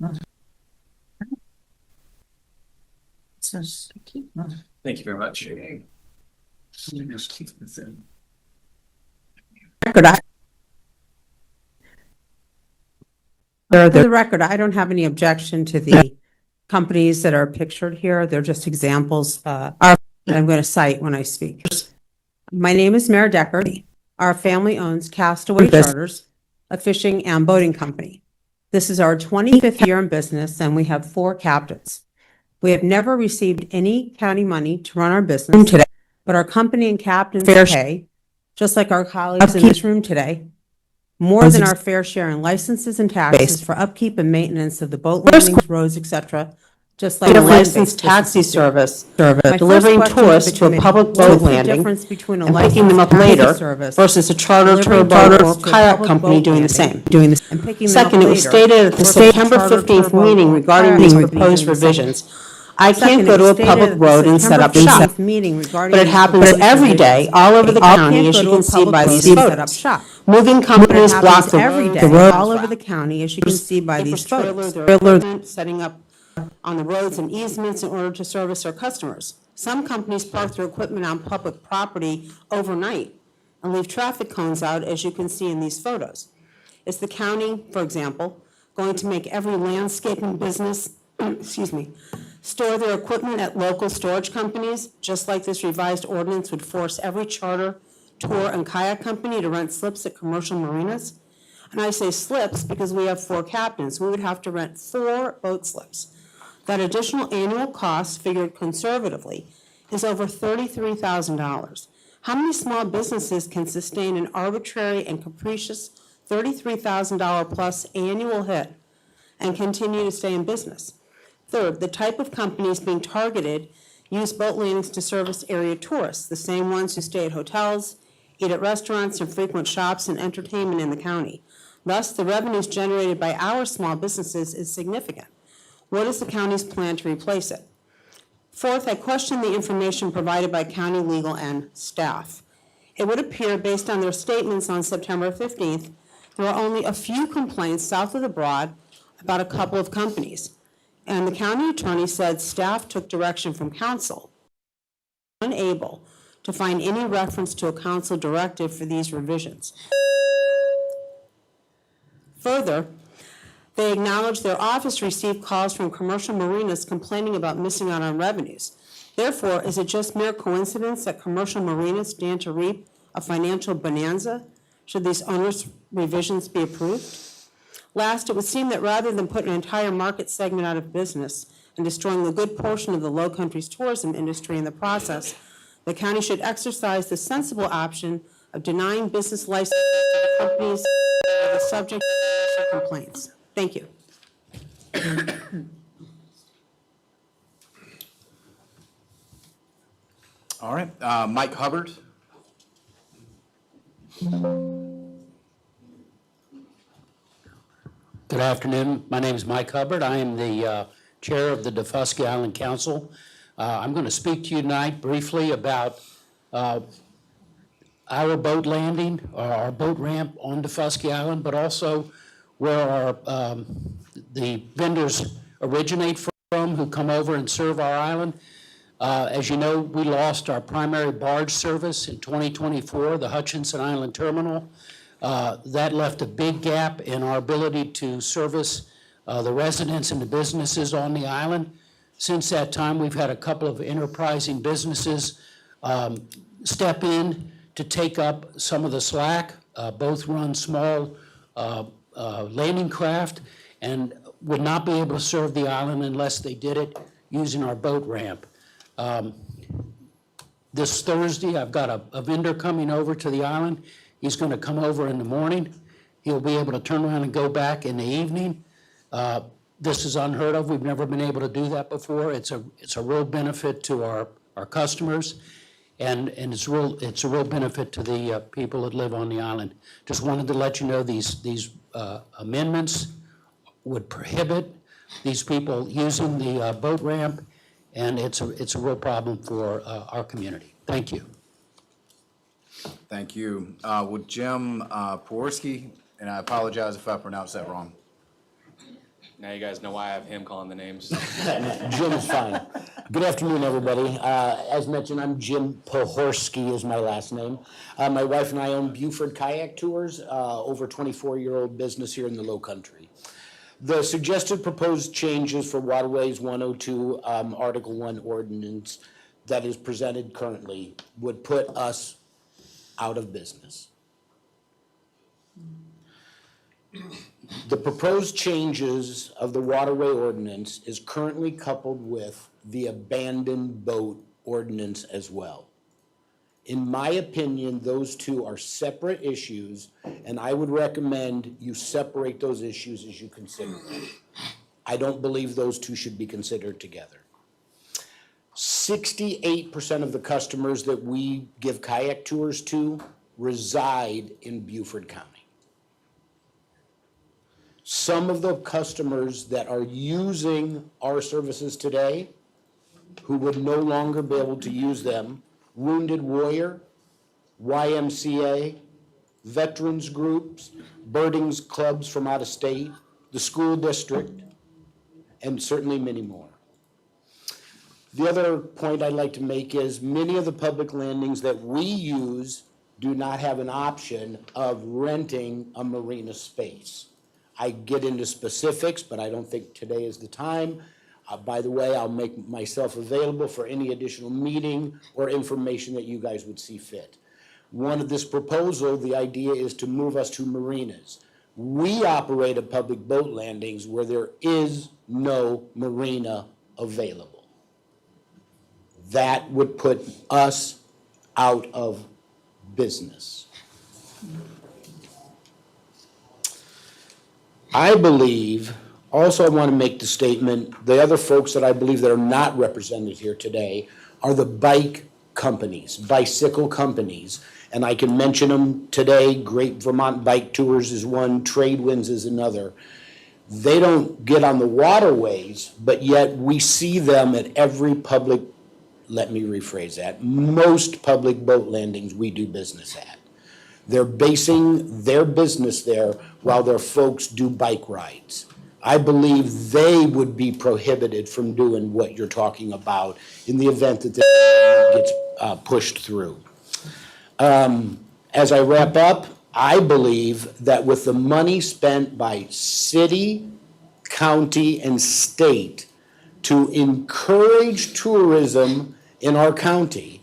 Thank you very much. For the record, I don't have any objection to the companies that are pictured here. They're just examples that I'm going to cite when I speak. My name is Mary Deckard. Our family owns Castaway Charters, a fishing and boating company. This is our 25th year in business, and we have 4 captains. We have never received any county money to run our business today, but our company and captains pay, just like our colleagues in this room today, more than our fair share in licenses and taxes for upkeep and maintenance of the boat landings, roads, etc., just like a land-based licensed taxi businesses do. service My delivering first question tourists to a committee, public what boat is the landing difference between a and picking them up licensed taxi later service versus a charter delivering towboat or tourists to a kayak public company boat doing the landing, same? and picking them up Second, it was later stated at the versus a September charter 15th towboat meeting or regarding kayak these company proposed doing the same? revisions, I Second, can't it go was to a stated public at the road and set September up shop. 15th meeting regarding But it these happens proposed every day revisions. all over the I county, can't as go you to a can see public by road these and set up photos. shop. Moving But it companies block happens the every road, day all over the county, as you can see by Paper these trailer photos. their equipment, setting up on the roads and easements in order to service their customers. Some companies park their equipment on public property overnight and leave traffic cones out, as you can see in these photos. Is the county, for example, going to make every landscaping business, excuse me, store their equipment at local storage companies, just like this revised ordinance would force every charter, tour, and kayak company to rent slips at commercial marinas? And I say slips because we have 4 captains. We would have to rent 4 boat slips. That additional annual cost, figured conservatively, is over $33,000. How many small businesses can sustain an arbitrary and capricious $33,000 plus annual hit and continue to stay in business? Third, the type of companies being targeted use boat landings to service area tourists, the same ones who stay at hotels, eat at restaurants, and frequent shops and entertainment in the county. Thus, the revenues generated by our small businesses is significant. What is the county's plan to replace it? Fourth, I question the information provided by county legal and staff. It would appear, based on their statements on September 15th, there are only a few complaints south of the Broad about a couple of companies. And the county attorney said staff took direction from council, unable to find any reference to a council directive for these revisions. Further, they acknowledge their office received calls from commercial marinas complaining about missing out on revenues. Therefore, is it just mere coincidence that commercial marinas stand to reap a financial bonanza should these onerous revisions be approved? Last, it would seem that rather than put an entire market segment out of business and destroying a good portion of the Low Country's tourism industry in the process, the county should exercise the sensible option of denying business licenses to the companies that are the subject of complaints. Thank you. All right, Mike Hubbard. Good afternoon. My name is Mike Hubbard. I am the chair of the Daufuskie Island Council. I'm going to speak to you tonight briefly about our boat landing, or our boat ramp on Daufuskie Island, but also where the vendors originate from who come over and serve our island. As you know, we lost our primary barge service in 2024, the Hutchinson Island Terminal. That left a big gap in our ability to service the residents and the businesses on the island. Since that time, we've had a couple of enterprising businesses step in to take up some of the slack. Both run small landing craft and would not be able to serve the island unless they did it using our boat ramp. This Thursday, I've got a vendor coming over to the island. He's going to come over in the morning. He'll be able to turn around and go back in the evening. This is unheard of. We've never been able to do that before. It's a real benefit to our customers, and it's a real benefit to the people that live on the island. Just wanted to let you know these amendments would prohibit these people using the boat ramp, and it's a real problem for our community. Thank you. Thank you. Would Jim Poworski, and I apologize if I pronounced that wrong. Now you guys know why I have him calling the names. Jim's fine. Good afternoon, everybody. As mentioned, I'm Jim Pohorski is my last name. My wife and I own Beaufort Kayak Tours, over 24-year-old business here in the Low Country. The suggested proposed changes for Waterways 102 Article 1 ordinance that is presented currently would put us out of business. The proposed changes of the waterway ordinance is currently coupled with the abandoned boat ordinance as well. In my opinion, those two are separate issues, and I would recommend you separate those issues as you consider them. I don't believe those two should be considered together. 68% of the customers that we give kayak tours to reside in Beaufort County. Some of the customers that are using our services today, who would no longer be able to use them, Wounded Warrior, YMCA, veterans groups, birding clubs from out of state, the school district, and certainly many more. The other point I'd like to make is many of the public landings that we use do not have an option of renting a marina space. I get into specifics, but I don't think today is the time. By the way, I'll make myself available for any additional meeting or information that you guys would see fit. One of this proposal, the idea is to move us to marinas. We operate at public boat landings where there is no marina available. That would put us out of business. I believe, also I want to make the statement, the other folks that I believe that are not represented here today are the bike companies, bicycle companies. And I can mention them today. Great Vermont Bike Tours is one, Tradewinds is another. They don't get on the waterways, but yet we see them at every public, let me rephrase that, most public boat landings we do business at. They're basing their business there while their folks do bike rides. I believe they would be prohibited from doing what you're talking about in the event that this gets pushed through. As I wrap up, I believe that with the money spent by city, county, and state to encourage tourism in our county,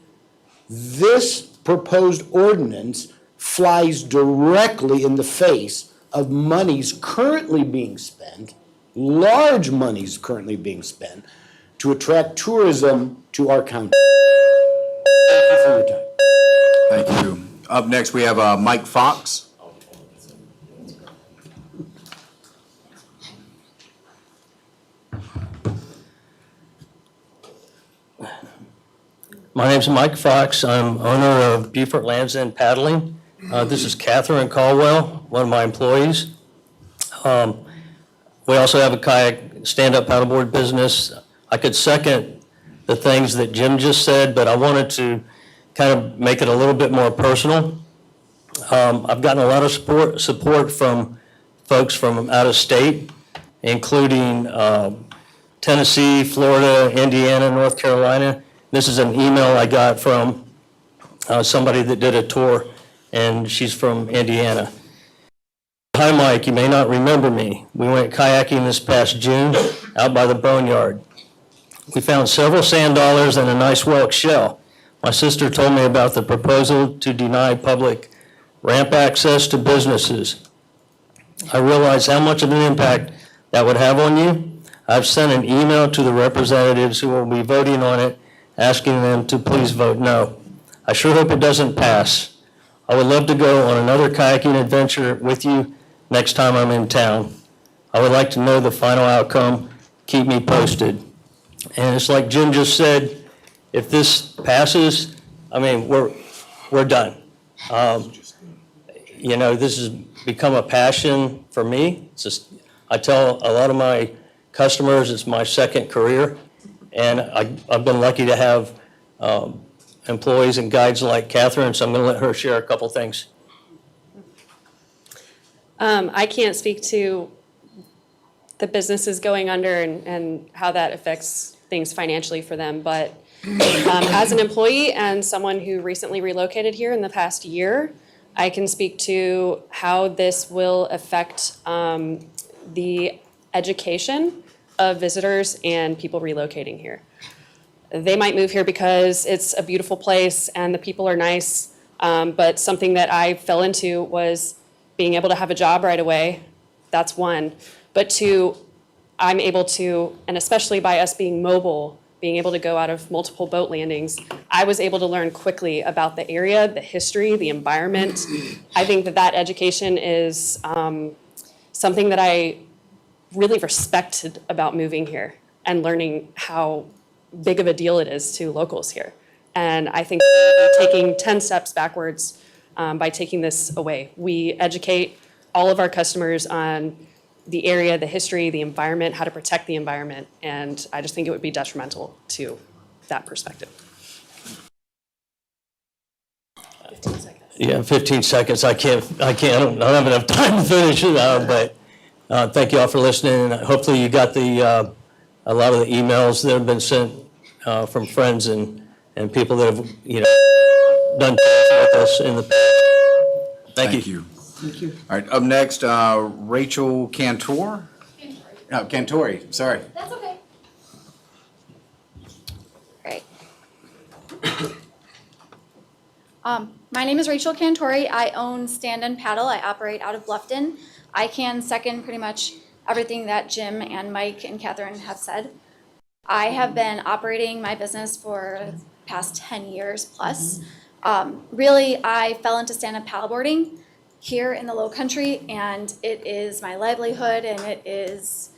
this proposed ordinance flies directly in the face of monies currently being spent, large monies currently being spent, to attract tourism to our county. Thank you for your time. Thank you. Up next, we have Mike Fox. My name's Mike Fox. I'm owner of Beaufort Lands End Paddling. This is Catherine Caldwell, one of my employees. We also have a kayak stand-up paddleboard business. I could second the things that Jim just said, but I wanted to kind of make it a little bit more personal. I've gotten a lot of support from folks from out of state, including Tennessee, Florida, Indiana, North Carolina. This is an email I got from somebody that did a tour, and she's from Indiana. Hi, Mike, you may not remember me. We went kayaking this past June out by the boneyard. We found several sand dollars and a nice whelk shell. My sister told me about the proposal to deny public ramp access to businesses. I realize how much of an impact that would have on you. I've sent an email to the representatives who will be voting on it, asking them to please vote no. I sure hope it doesn't pass. I would love to go on another kayaking adventure with you next time I'm in town. I would like to know the final outcome. Keep me posted. And it's like Jim just said, if this passes, I mean, we're done. You know, this has become a passion for me. It's just, I tell a lot of my customers it's my second career, and I've been lucky to have employees and guides like Catherine, so I'm going to let her share a couple things. I can't speak to the business is going under and how that affects things financially for them. But as an employee and someone who recently relocated here in the past year, I can speak to how this will affect the education of visitors and people relocating here. They might move here because it's a beautiful place and the people are nice, but something that I fell into was being able to have a job right away. That's one. But two, I'm able to, and especially by us being mobile, being able to go out of multiple boat landings, I was able to learn quickly about the area, the history, the environment. I think that education is something that I really respected about moving here and learning how big of a deal it is to locals here. And I think we're taking 10 steps backwards by taking this away. We educate all of our customers on the area, the history, the environment, how to protect the environment, and I just think it would be detrimental to that perspective. 15 seconds. Yeah, 15 seconds. I don't have enough time to finish it, but thank you all for listening. And hopefully you got a lot of the emails that have been sent from friends and people that have, done things with us in the past. Thank you. Thank you. All right, up next, Rachel Cantor. No, Cantori, sorry. That's okay. Great. My name is Rachel Cantori. I own Stand and Paddle. I operate out of Bluffton. I can second pretty much everything that Jim and Mike and Catherine have said. I have been operating my business for the past 10 years plus. Really, I fell into stand-up paddleboarding here in the Low Country, and it is my livelihood and it is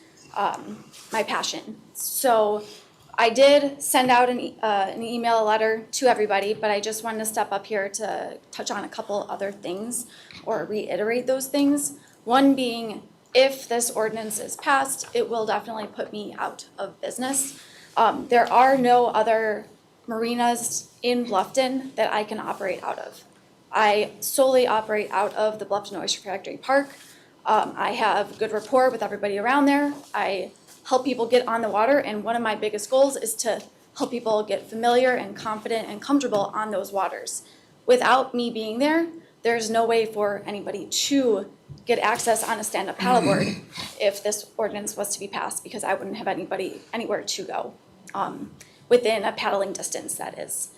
my passion. So I did send out an email, a letter to everybody, but I just wanted to step up here to touch on a couple other things or reiterate those things. One being, if this ordinance is passed, it will definitely put me out of business. There are no other marinas in Bluffton that I can operate out of. I solely operate out of the Bluffton Oyster Factory Park. I have good rapport with everybody around there. I help people get on the water, and one of my biggest goals is to help people get familiar and confident and comfortable on those waters. Without me being there, there's no way for anybody to get access on a stand-up paddleboard if this ordinance was to be passed, because I wouldn't have anybody anywhere to go within a paddling distance, that is.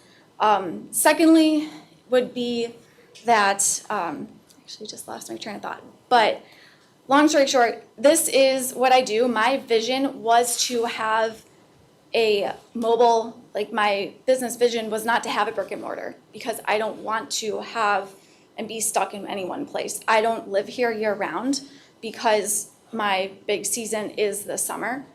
Secondly, would be that, actually just lost my train of thought, but long story short, this is what I do. My vision was to have a mobile, like my business vision was not to have a brick and mortar, because I don't want to have and be stuck in any one place. I don't live here year round because my big season is the summer,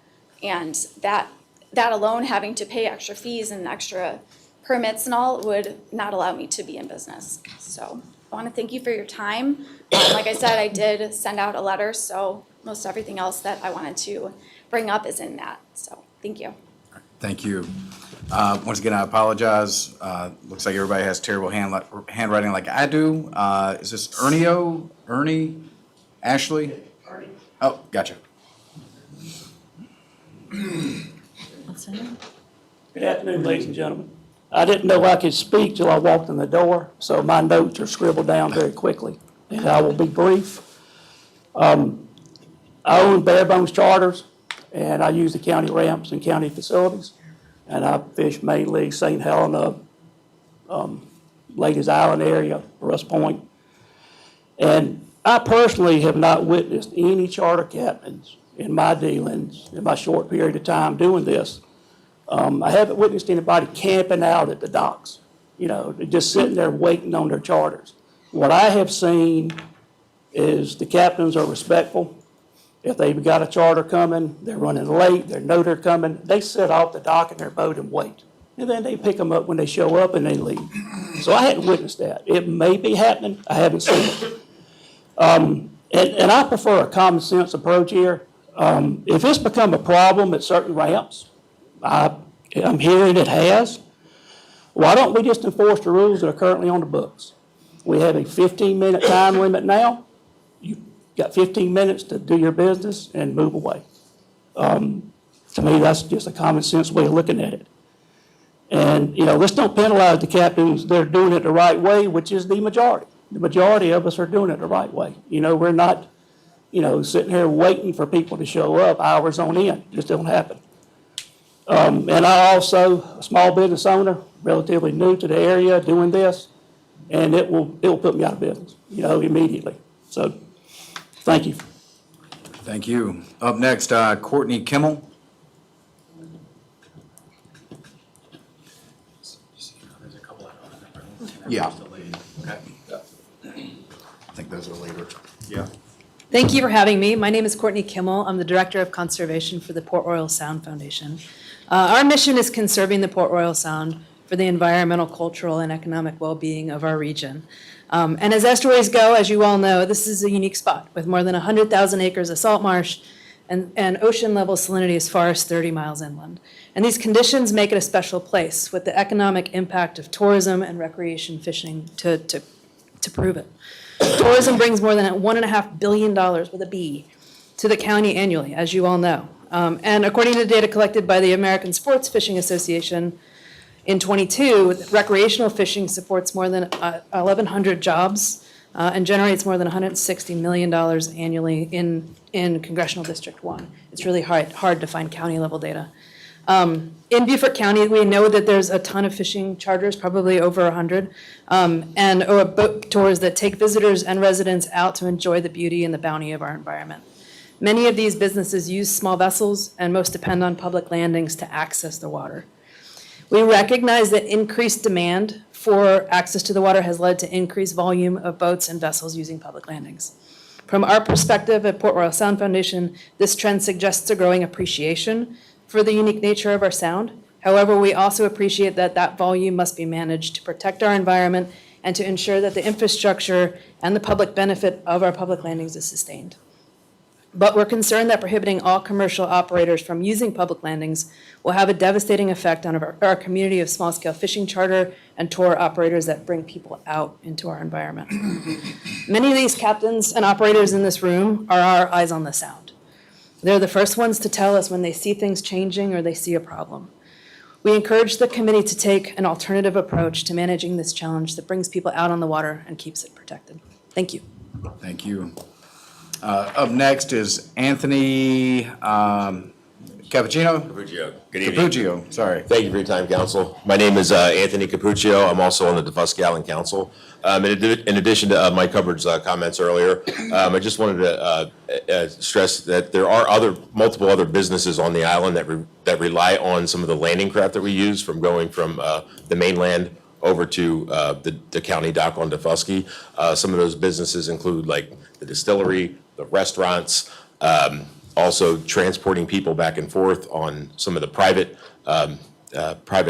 and that alone, having to pay extra fees and extra permits and all, would not allow me to be in business. So I want to thank you for your time. Like I said, I did send out a letter, so most everything else that I wanted to bring up is in that. So thank you. Thank you. Once again, I apologize. Looks like everybody has terrible handwriting like I do. Is this Ernie? Ashley? Ernie. Oh, gotcha. Good afternoon, ladies and gentlemen. I didn't know I could speak till I walked in the door, so my notes are scribbled down very quickly, and I will be brief. I own bare bones charters, and I use the county ramps and county facilities, and I fish mainly St. Helena, Ladies Island area, Russ Point. And I personally have not witnessed any charter captains in my dealings, in my short period of time doing this. I haven't witnessed anybody camping out at the docks, just sitting there waiting on their charters. What I have seen is the captains are respectful. If they've got a charter coming, they're running late, they know they're coming, they sit off the dock in their boat and wait. And then they pick them up when they show up and they leave. So I hadn't witnessed that. It may be happening, I haven't seen it. And I prefer a common sense approach here. If it's become a problem at certain ramps, I'm hearing it has, why don't we just enforce the rules that are currently on the books? We have a 15-minute time limit now. You've got 15 minutes to do your business and move away. To me, that's just a common sense way of looking at it. And, let's don't penalize the captains. They're doing it the right way, which is the majority. The majority of us are doing it the right way. We're not, sitting here waiting for people to show up hours on end. Just don't happen. And I also, a small business owner, relatively new to the area, doing this, and it will put me out of business, immediately. So, thank you. Thank you. Up next, Courtney Kimmel. Yeah. Okay. I think those are later. Yeah. Thank you for having me. My name is Courtney Kimmel. I'm the Director of Conservation for the Port Royal Sound Foundation. Our mission is conserving the Port Royal Sound for the environmental, cultural, and economic well-being of our region. And as estuaries go, as you all know, this is a unique spot with more than 100,000 acres of salt marsh and ocean-level salinity as far as 30 miles inland. And these conditions make it a special place with the economic impact of tourism and recreation fishing to prove it. Tourism brings more than $1.5 billion with a B to the county annually, as you all know. And according to data collected by the American Sports Fishing Association, in '22, recreational fishing supports more than 1,100 jobs and generates more than $160 million annually in Congressional District 1. It's really hard to find county-level data. In Beaufort County, we know that there's a ton of fishing charters, probably over 100, and boat tours that take visitors and residents out to enjoy the beauty and the bounty of our environment. Many of these businesses use small vessels, and most depend on public landings to access the water. We recognize that increased demand for access to the water has led to increased volume of boats and vessels using public landings. From our perspective at Port Royal Sound Foundation, this trend suggests a growing appreciation for the unique nature of our sound. However, we also appreciate that that volume must be managed to protect our environment and to ensure that the infrastructure and the public benefit of our public landings is sustained. But we're concerned that prohibiting all commercial operators from using public landings will have a devastating effect on our community of small-scale fishing charter and tour operators that bring people out into our environment. Many of these captains and operators in this room are our eyes on the sound. They're the first ones to tell us when they see things changing or they see a problem. We encourage the committee to take an alternative approach to managing this challenge that brings people out on the water and keeps it protected. Thank you. Thank you. Up next is Anthony Cappuccino? Capuccio. Good evening. Cappuccio, sorry. Thank you for your time, council. My name is Anthony Capuccio. I'm also on the Defusky Island Council. In addition to Mike Hubbard's comments earlier, I just wanted to stress that there are multiple other businesses on the island that rely on some of the landing craft that we use from going from the mainland over to the county dock on Defusky. Some of those businesses include like the distillery, the restaurants, also transporting people back and forth on some of the private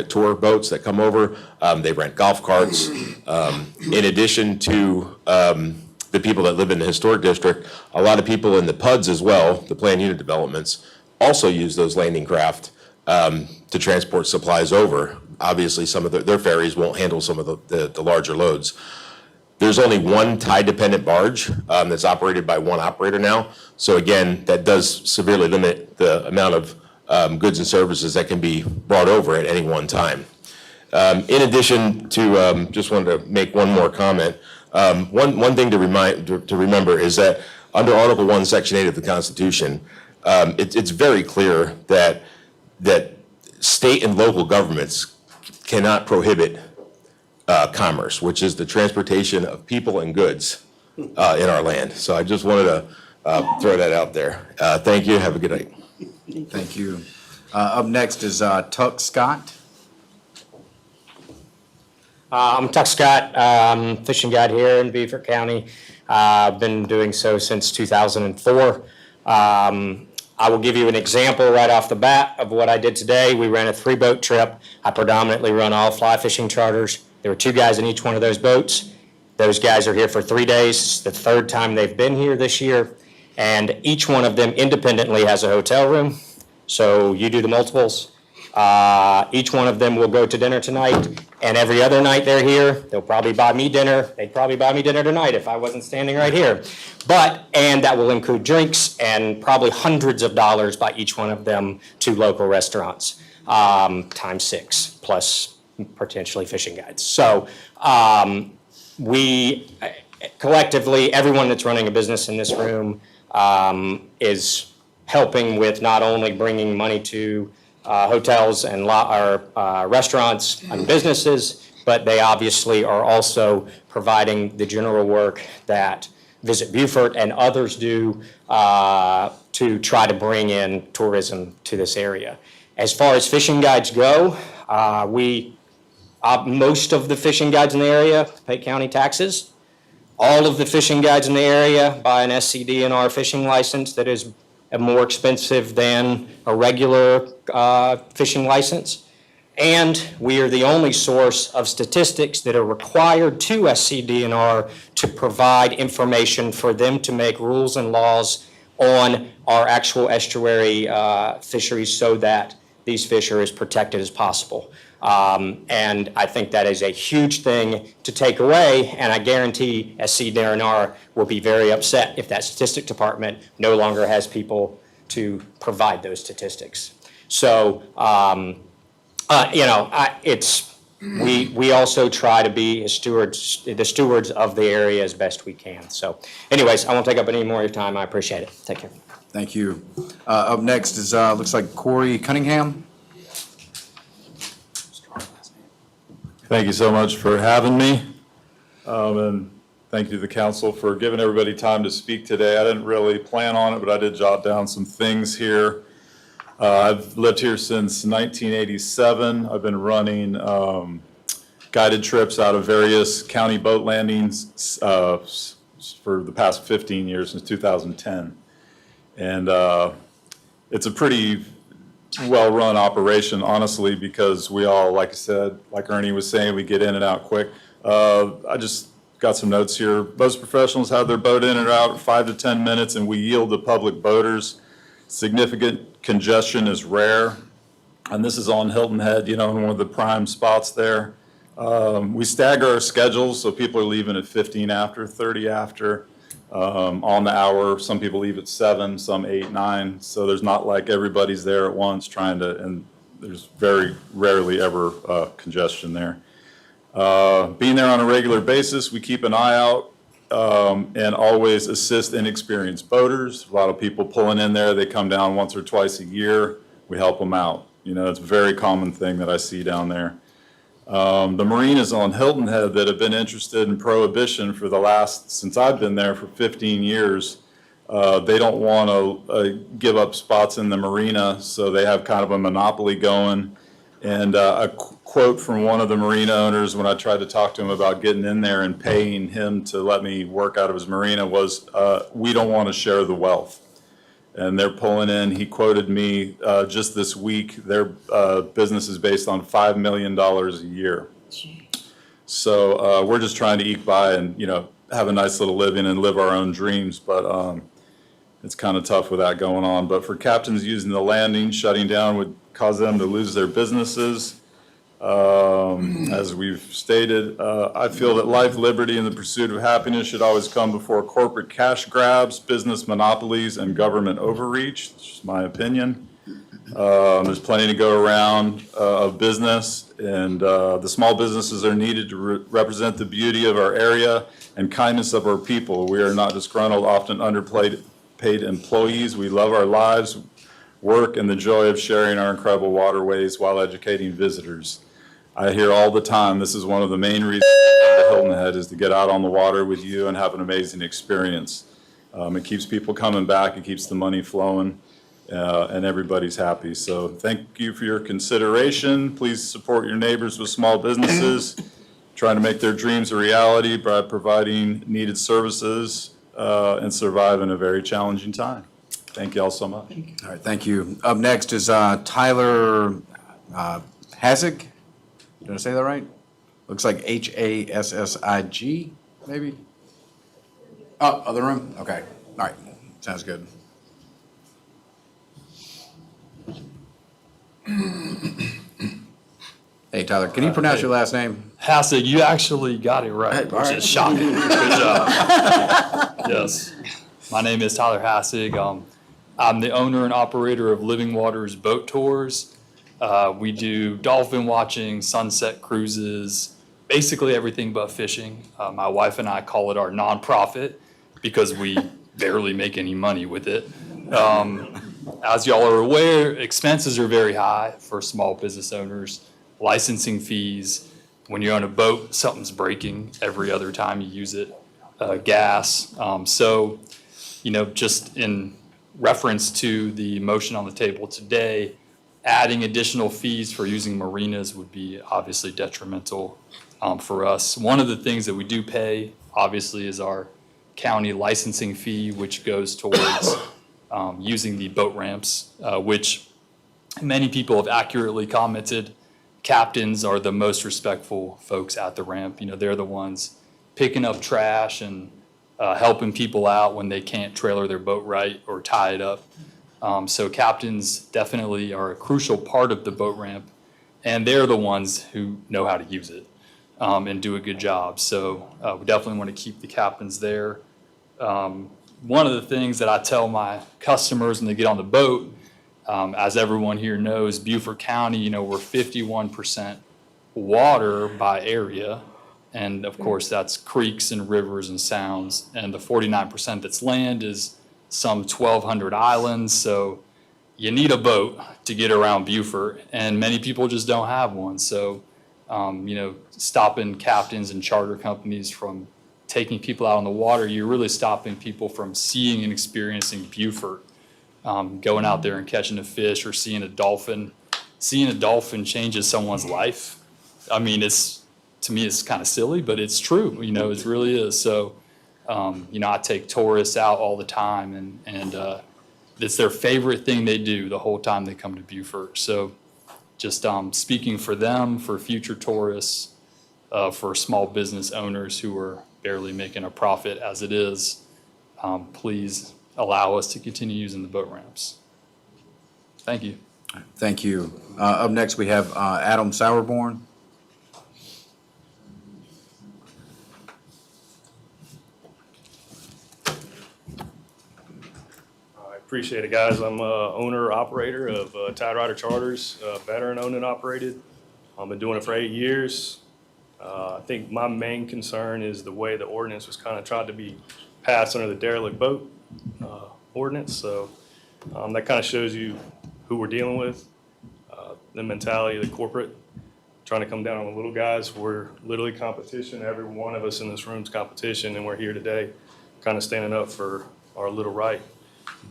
tour boats that come over. They rent golf carts. In addition to the people that live in the historic district, a lot of people in the PUDs as well, the planned unit developments, also use those landing craft to transport supplies over. Obviously, some of their ferries won't handle some of the larger loads. There's only one tide-dependent barge that's operated by one operator now. So again, that does severely limit the amount of goods and services that can be brought over at any one time. In addition to, just wanted to make one more comment. One thing to remember is that under Article 1, Section 8 of the Constitution, it's very clear that state and local governments cannot prohibit commerce, which is the transportation of people and goods in our land. So I just wanted to throw that out there. Thank you. Have a good night. Thank you. Up next is Tuck Scott. I'm Tuck Scott. I'm fishing guide here in Beaufort County. I've been doing so since 2004. I will give you an example right off the bat of what I did today. We ran a 3-boat trip. I predominantly run all fly fishing charters. There were 2 guys in each one of those boats. Those guys are here for 3 days. It's the 3rd time they've been here this year. And each one of them independently has a hotel room. So you do the multiples. Each one of them will go to dinner tonight, and every other night they're here, they'll probably buy me dinner. They'd probably buy me dinner tonight if I wasn't standing right here. And that will include drinks and probably hundreds of dollars by each one of them to local restaurants, times 6, plus potentially fishing guides. So we collectively, everyone that's running a business in this room is helping with not only bringing money to hotels and restaurants and businesses, but they obviously are also providing the general work that Visit Beaufort and others do to try to bring in tourism to this area. As far as fishing guides go, most of the fishing guides in the area pay county taxes. All of the fishing guides in the area buy an SCDNR fishing license that is more expensive than a regular fishing license. And we are the only source of statistics that are required to SCDNR to provide information for them to make rules and laws on our actual estuary fisheries so that these fish are as protected as possible. And I think that is a huge thing to take away, and I guarantee SCDNR will be very upset if that statistic department no longer has people to provide those statistics. So, we also try to be the stewards of the area as best we can. So anyways, I won't take up any more of your time. I appreciate it. Take care. Thank you. Up next is, looks like Corey Cunningham. Thank you so much for having me. And thank you to the council for giving everybody time to speak today. I didn't really plan on it, but I did jot down some things here. I've lived here since 1987. I've been running guided trips out of various county boat landings for the past 15 years, since 2010. And it's a pretty well-run operation, honestly, because we all, like I said, like Ernie was saying, we get in and out quick. I just got some notes here. Most professionals have their boat in and out in 5 to 10 minutes, and we yield to public boaters. Significant congestion is rare, and this is on Hilton Head, in one of the prime spots there. We stagger our schedules, so people are leaving at 15 after, 30 after, on the hour. Some people leave at 7, some 8, 9. So there's not like everybody's there at once trying to, and there's very rarely ever congestion there. Being there on a regular basis, we keep an eye out and always assist inexperienced boaters. A lot of people pulling in there, they come down once or twice a year. We help them out. It's a very common thing that I see down there. The marinas on Hilton Head that have been interested in prohibition for since I've been there for 15 years, they don't want to give up spots in the marina, so they have kind of a monopoly going. And a quote from one of the marina owners when I tried to talk to him about getting in there and paying him to let me work out of his marina was, "We don't want to share the wealth." And they're pulling in, he quoted me just this week, their business is based on $5 million a year. So we're just trying to eke by and, have a nice little living and live our own dreams, but it's kind of tough with that going on. But for captains using the landing, shutting down would cause them to lose their businesses. As we've stated, I feel that life, liberty, and the pursuit of happiness should always come before corporate cash grabs, business monopolies, and government overreach. That's just my opinion. There's plenty to go around of business, and the small businesses are needed to represent the beauty of our area and kindness of our people. We are not disgruntled, often underpaid employees. We love our lives, work, and the joy of sharing our incredible waterways while educating visitors. I hear all the time, this is one of the main reasons to Hilton Head is to get out on the water with you and have an amazing experience. It keeps people coming back, it keeps the money flowing, and everybody's happy. So thank you for your consideration. Please support your neighbors with small businesses, trying to make their dreams a reality by providing needed services and survive in a very challenging time. Thank you all so much. All right, thank you. Up next is Tyler Hasig. Did I say that right? Looks like Hassig, maybe? Oh, other room? Okay. All right. Sounds good. Hey, Tyler, can you pronounce your last name? Hassig, you actually got it right, which is shocking. Good job. Yes. My name is Tyler Hassig. I'm the owner and operator of Living Waters Boat Tours. We do dolphin watching, sunset cruises, basically everything but fishing. My wife and I call it our nonprofit because we barely make any money with it. As y'all are aware, expenses are very high for small business owners. Licensing fees, when you're on a boat, something's breaking every other time you use it, gas. So, just in reference to the motion on the table today, adding additional fees for using marinas would be obviously detrimental for us. One of the things that we do pay, obviously, is our county licensing fee, which goes towards using the boat ramps, which many people have accurately commented captains are the most respectful folks at the ramp. They're the ones picking up trash and helping people out when they can't trailer their boat right or tie it up. So captains definitely are a crucial part of the boat ramp, and they're the ones who know how to use it and do a good job. So we definitely want to keep the captains there. One of the things that I tell my customers when they get on the boat, as everyone here knows, Beaufort County, we're 51% water by area. And of course, that's creeks and rivers and sounds. And the 49% that's land is some 1,200 islands. So you need a boat to get around Beaufort, and many people just don't have one. So, stopping captains and charter companies from taking people out on the water, you're really stopping people from seeing and experiencing Beaufort. Going out there and catching a fish or seeing a dolphin. Seeing a dolphin changes someone's life. I mean, to me, it's kind of silly, but it's true. It really is. So, I take tourists out all the time, and it's their favorite thing they do the whole time they come to Beaufort. So, just speaking for them, for future tourists, for small business owners who are barely making a profit as it is, please allow us to continue using the boat ramps. Thank you. Thank you. Up next, we have Adam Sauerborn. I appreciate it, guys. I'm owner operator of Tide Rider Charters, veteran owned and operated. I've been doing it for 8 years. I think my main concern is the way the ordinance was kind of tried to be passed under the derelict boat ordinance. So that kind of shows you who we're dealing with, the mentality of the corporate, trying to come down on the little guys. We're literally competition. Every one of us in this room is competition, and we're here today kind of standing up for our little right.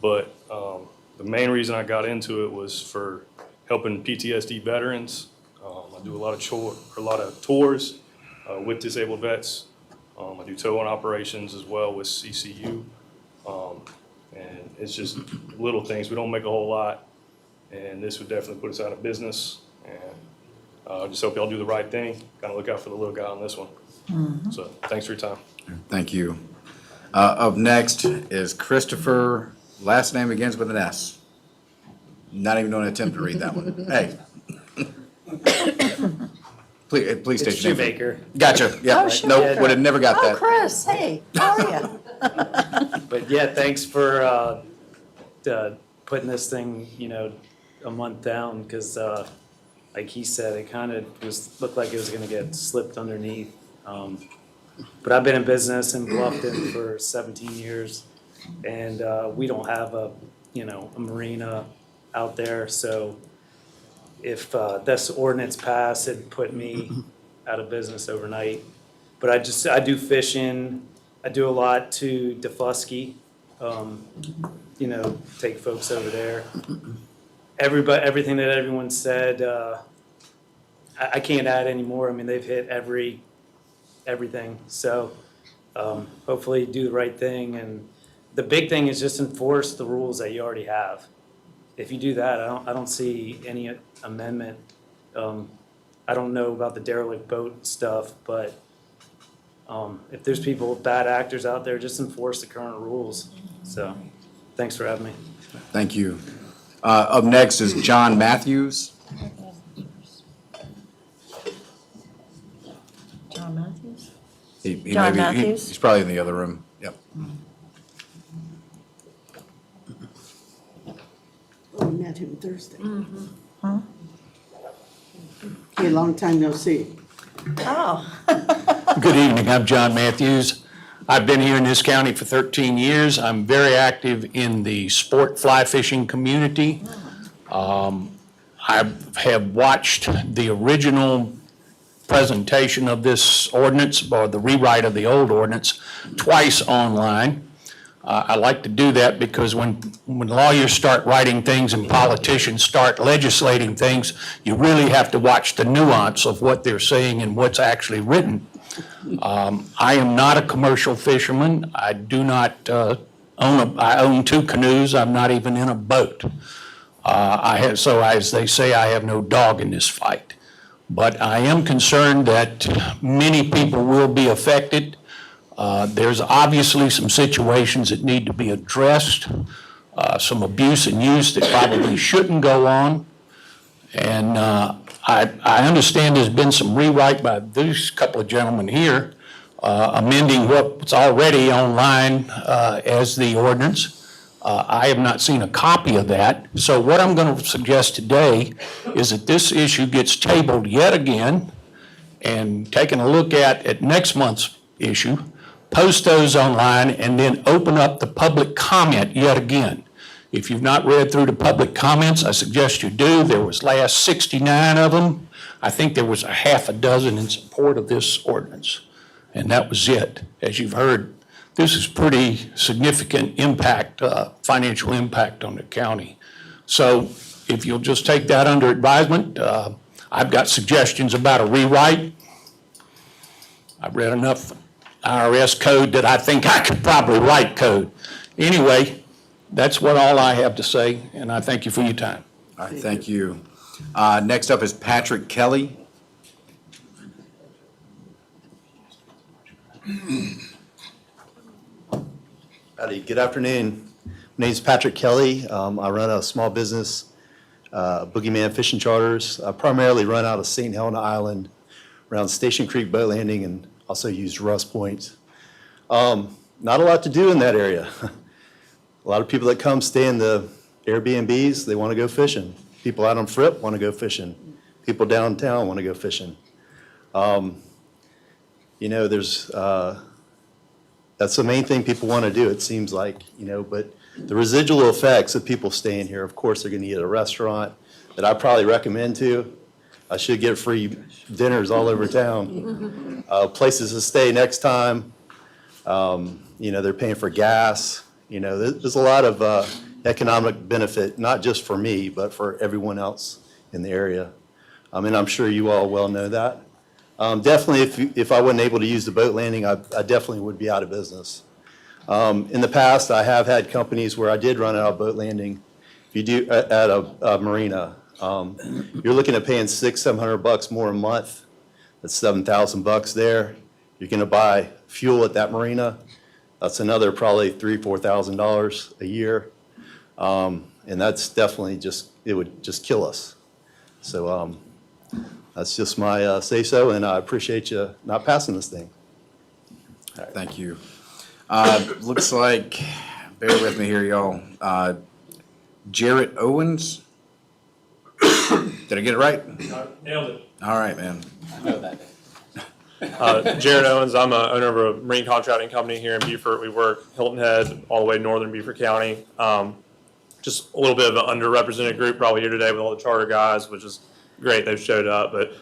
But the main reason I got into it was for helping PTSD veterans. I do a lot of tours with disabled vets. I do tow-in operations as well with CCU. And it's just little things. We don't make a whole lot, and this would definitely put us out of business. And I just hope y'all do the right thing. Kind of look out for the little guy on this one. So thanks for your time. Thank you. Up next is Christopher. Last name begins with an S. Not even going to attempt to read that one. Hey. Please state your name. Shoemaker. Gotcha. Yeah. Oh, sure. Nope, would have never got that. Chris, hey, how are you? But yeah, thanks for putting this thing, a month down, because like he said, it kind of looked like it was going to get slipped underneath. But I've been in business in Bluffton for 17 years, and we don't have a marina out there. So if this ordinance passed, it'd put me out of business overnight. But I do fishing. I do a lot to Defusky, take folks over there. Everything that everyone said, I can't add any more. I mean, they've hit everything. So hopefully do the right thing. And the big thing is just enforce the rules that you already have. If you do that, I don't see any amendment. I don't know about the derelict boat stuff, but if there's bad actors out there, just enforce the current rules. So thanks for having me. Thank you. Up next is John Matthews. John Matthews? He John may be- Matthews? He's probably in the other room. Yep. Oh, we met him Thursday. Okay, long time no see. Oh. Good evening, I'm John Matthews. I've been here in this county for 13 years. I'm very active in the sport fly fishing community. I have watched the original presentation of this ordinance, or the rewrite of the old ordinance, twice online. I like to do that because when lawyers start writing things and politicians start legislating things, you really have to watch the nuance of what they're saying and what's actually written. I am not a commercial fisherman. I do not I own 2 canoes. I'm not even in a boat. So as they say, I have no dog in this fight. But I am concerned that many people will be affected. There's obviously some situations that need to be addressed, some abuse and use that probably shouldn't go on. And I understand there's been some rewrite by these couple of gentlemen here, amending what's already online as the ordinance. I have not seen a copy of that. So what I'm going to suggest today is that this issue gets tabled yet again and taken a look at next month's issue, post those online, and then open up the public comment yet again. If you've not read through the public comments, I suggest you do. There was last 69 of them. I think there was a half a dozen in support of this ordinance, and that was it. As you've heard, this is pretty significant impact, financial impact on the county. So if you'll just take that under advisement, I've got suggestions about a rewrite. I've read enough IRS code that I think I could probably write code. Anyway, that's all I have to say, and I thank you for your time. All right, thank you. Next up is Patrick Kelly. Howdy, good afternoon. My name is Patrick Kelly. I run a small business, Boogeyman Fishing Charters. I primarily run out of St. Helena Island, around Station Creek Boat Landing, and also use Rust Point. Not a lot to do in that area. A lot of people that come stay in the Airbnbs, they want to go fishing. People out on Fripp want to go fishing. People downtown want to go fishing. You know, that's the main thing people want to do, it seems like, you know, but the residual effects of people staying here, of course, they're going to eat at a restaurant that I probably recommend to. I should get free dinners all over town. Places to stay next time. You know, they're paying for gas. You know, there's a lot of economic benefit, not just for me, but for everyone else in the area. And I'm sure you all well know that. Definitely, if I wasn't able to use the boat landing, I definitely would be out of business. In the past, I have had companies where I did run out of boat landing. If you do at a marina, you're looking at paying $600-700 more a month. That's $7,000 there. You're going to buy fuel at that marina. That's another probably $3,000-4,000 a year, and that's definitely it would just kill us. So. That's just my say-so, and I appreciate you not passing this thing. All right, thank you. Looks like, bear with me here, y'all. Jarrett Owens. Did I get it right? Nailed it. All right, man. I know that. Jared Owens, I'm a owner of a marine contracting company here in Beaufort. We work Hilton Head all the way northern Beaufort County. Just a little bit of an underrepresented group probably here today with all the charter guys, which is great, they've showed up, but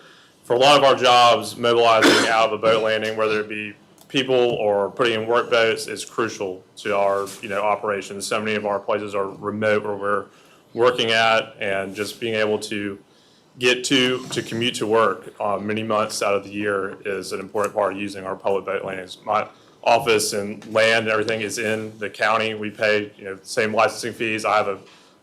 for a lot of our jobs, mobilizing out of a boat landing, whether it be people or putting in work boats, is crucial to our operations. So many of our places are remote where we're working at, and just being able to get to commute to work many months out of the year is an important part of using our public boat landings. My office and land and everything is in the county. We pay the same licensing fees. I have a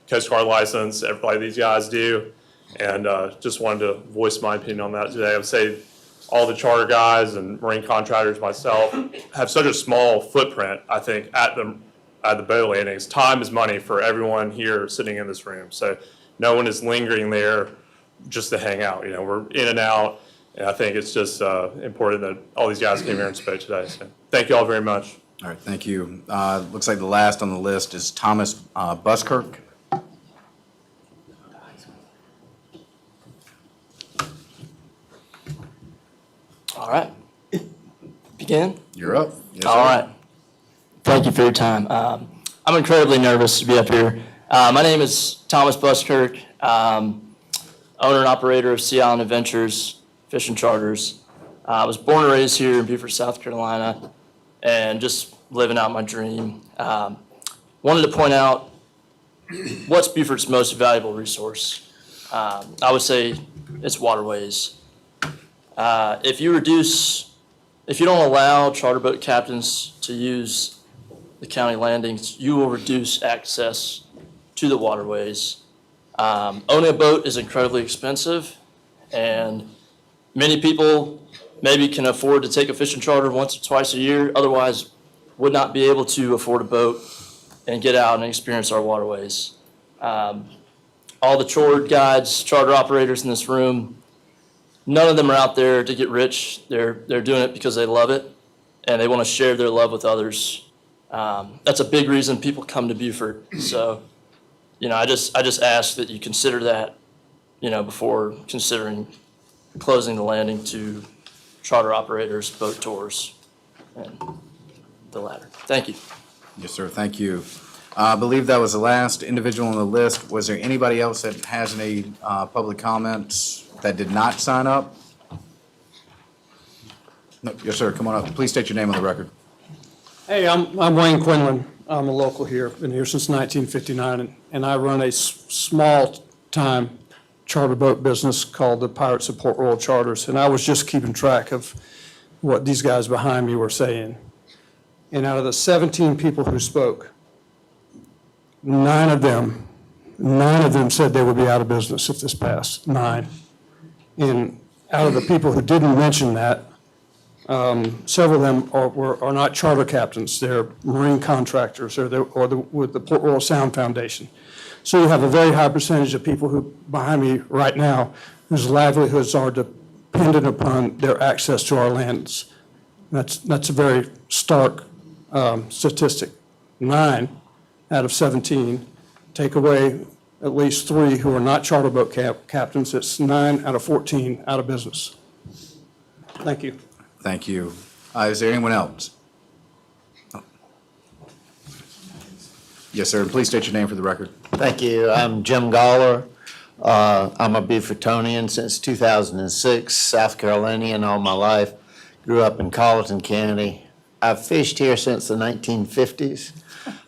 Coast Guard license, everybody these guys do. And just wanted to voice my opinion on that today. I would say all the charter guys and marine contractors, myself, have such a small footprint, I think, at the boat landings. Time is money for everyone here sitting in this room. So no one is lingering there just to hang out. You know, we're in and out, and I think it's just important that all these guys came here and spoke today. So thank you all very much. All right, thank you. Looks like the last on the list is Thomas Buskirk. All right. Begin? You're up. Yes, All sir. right. Thank you for your time. I'm incredibly nervous to be up here. My name is Thomas Buskirk, owner and operator of Sea Island Adventures Fishing Charters. I was born and raised here in Beaufort, South Carolina, and just living out my dream. Wanted to point out what's Beaufort's most valuable resource. I would say it's waterways. If you don't allow charter boat captains to use the county landings, you will reduce access to the waterways. Owning a boat is incredibly expensive, and many people maybe can afford to take a fishing charter once or twice a year, otherwise would not be able to afford a boat and get out and experience our waterways. All the chore guides, charter operators in this room, none of them are out there to get rich. They're doing it because they love it, and they want to share their love with others. That's a big reason people come to Beaufort. So, I just ask that you consider that, before considering closing the landing to charter operators, boat tours, and the latter. Thank you. Yes, sir, thank you. I believe that was the last individual on the list. Was there anybody else that has any public comments that did not sign up? No, yes, sir, come on up. Please state your name on the record. Hey, I'm Wayne Quinlan. I'm a local here, been here since 1959, and I run a small-time charter boat business called the Pirates of Port Royal Charters, and I was just keeping track of what these guys behind me were saying. And out of the 17 people who spoke, nine of them said they would be out of business if this passed, 9. And out of the people who didn't mention that, several of them are not charter captains. They're marine contractors with the Port Royal Sound Foundation. So you have a very high percentage of people who behind me right now whose livelihoods are dependent upon their access to our lands. That's a very stark statistic. 9 out of 17, take away at least 3 who are not charter boat captains. It's 9 out of 14 out of business. Thank you. Thank you. Is there anyone else? Oh. Yes, sir, and please state your name for the record. Thank you. I'm Jim Galler. I'm a Beaufortonian since 2006, South Carolinian all my life. Grew up in Colleton County. I've fished here since the 1950s.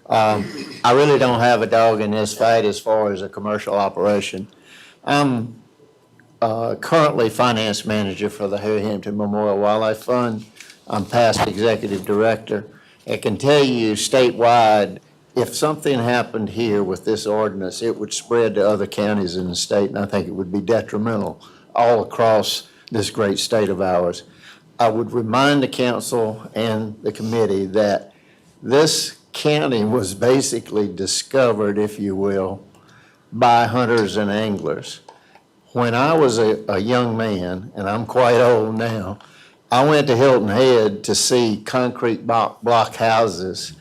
I really don't have a dog in this fight as far as a commercial operation. I'm currently finance manager for the Harry Hampton Memorial Wildlife Fund. I'm past executive director. I can tell you statewide, if something happened here with this ordinance, it would spread to other counties in the state, and I think it would be detrimental all across this great state of ours. I would remind the council and the committee that this county was basically discovered, if you will, by hunters and anglers. When I was a young man, and I'm quite old now, I went to Hilton Head to see concrete block houses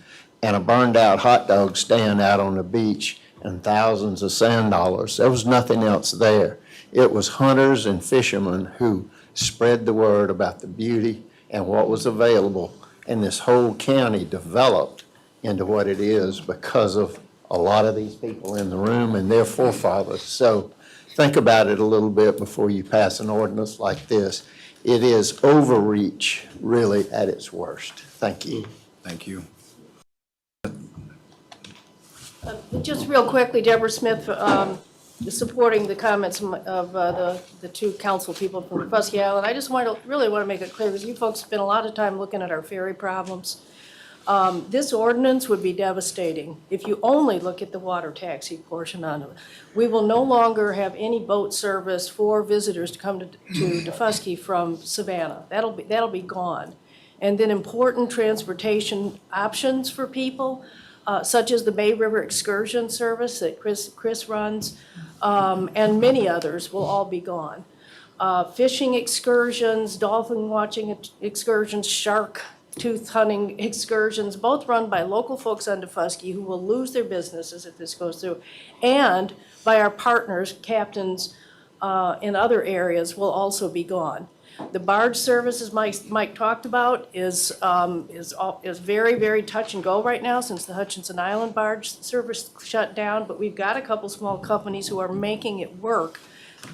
and a burned out hot dog stand out on the beach and thousands of sand dollars. There was nothing else there. It was hunters and fishermen who spread the word about the beauty and what was available, and this whole county developed into what it is because of a lot of these people in the room and their forefathers. So think about it a little bit before you pass an ordinance like this. It is overreach, really, at its worst. Thank you. Thank you. Just real quickly, Deborah Smith, supporting the comments of the 2 council people from Fusky Island. I just really want to make it clear, because you folks spend a lot of time looking at our ferry problems. This ordinance would be devastating if you only look at the water taxi portion on it. We will no longer have any boat service for visitors to come to Defusky from Savannah. That'll be gone. And then important transportation options for people. such as the Bay River Excursion Service that Chris runs, and many others will all be gone. Fishing excursions, dolphin watching excursions, shark tooth hunting excursions, both run by local folks on Defusky who will lose their businesses if this goes through, and by our partners, captains in other areas, will also be gone. The barge service, as Mike talked about, is very, very touch and go right now since the Hutchinson Island barge service shut down, but we've got a couple small companies who are making it work.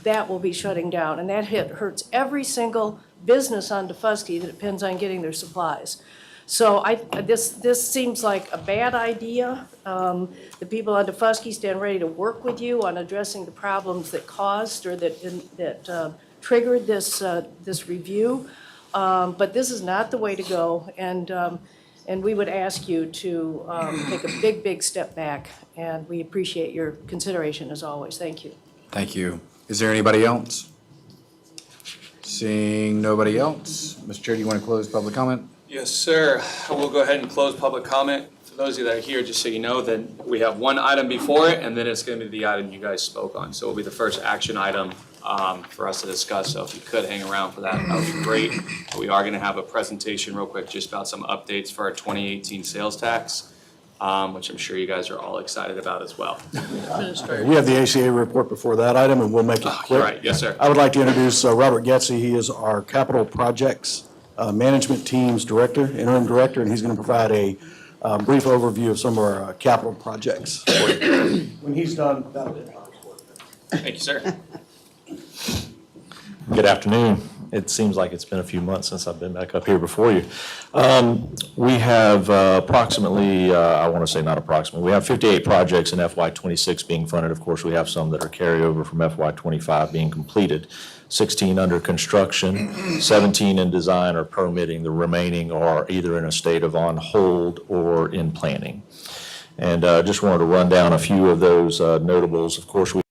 That will be shutting down, and that hurts every single business on Defusky that depends on getting their supplies. So this seems like a bad idea. The people on Defusky stand ready to work with you on addressing the problems that caused or that triggered this review. But this is not the way to go, and we would ask you to take a big, big step back, and we appreciate your consideration as always. Thank you. Thank you. Is there anybody else? Seeing nobody else, Mr. Chair, do you want to close public comment? Yes, sir. I will go ahead and close public comment. For those of you that are here, just so you know, that we have one item before it, and then it's going to be the item you guys spoke on. So it'll be the first action item for us to discuss. So if you could hang around for that, that would be great. But we are going to have a presentation real quick just about some updates for our 2018 sales tax, which I'm sure you guys are all excited about as well. We have the ACA report before that item, and we'll make it quick. Right, yes, sir. I would like to introduce Robert Getze. He is our capital projects management team's director, interim director, and he's going to provide a brief overview of some of our capital projects. When he's done, that'll be Thank you, sir. Good afternoon. It seems like it's been a few months since I've been back up here before you. We have approximately, I want to say not approximately, we have 58 projects in FY26 being funded. Of course, we have some that are carryover from FY25 being completed. 16 under construction, 17 in design or permitting. The remaining are either in a state of on hold or in planning. And just wanted to run down a few of those notables. Of course, we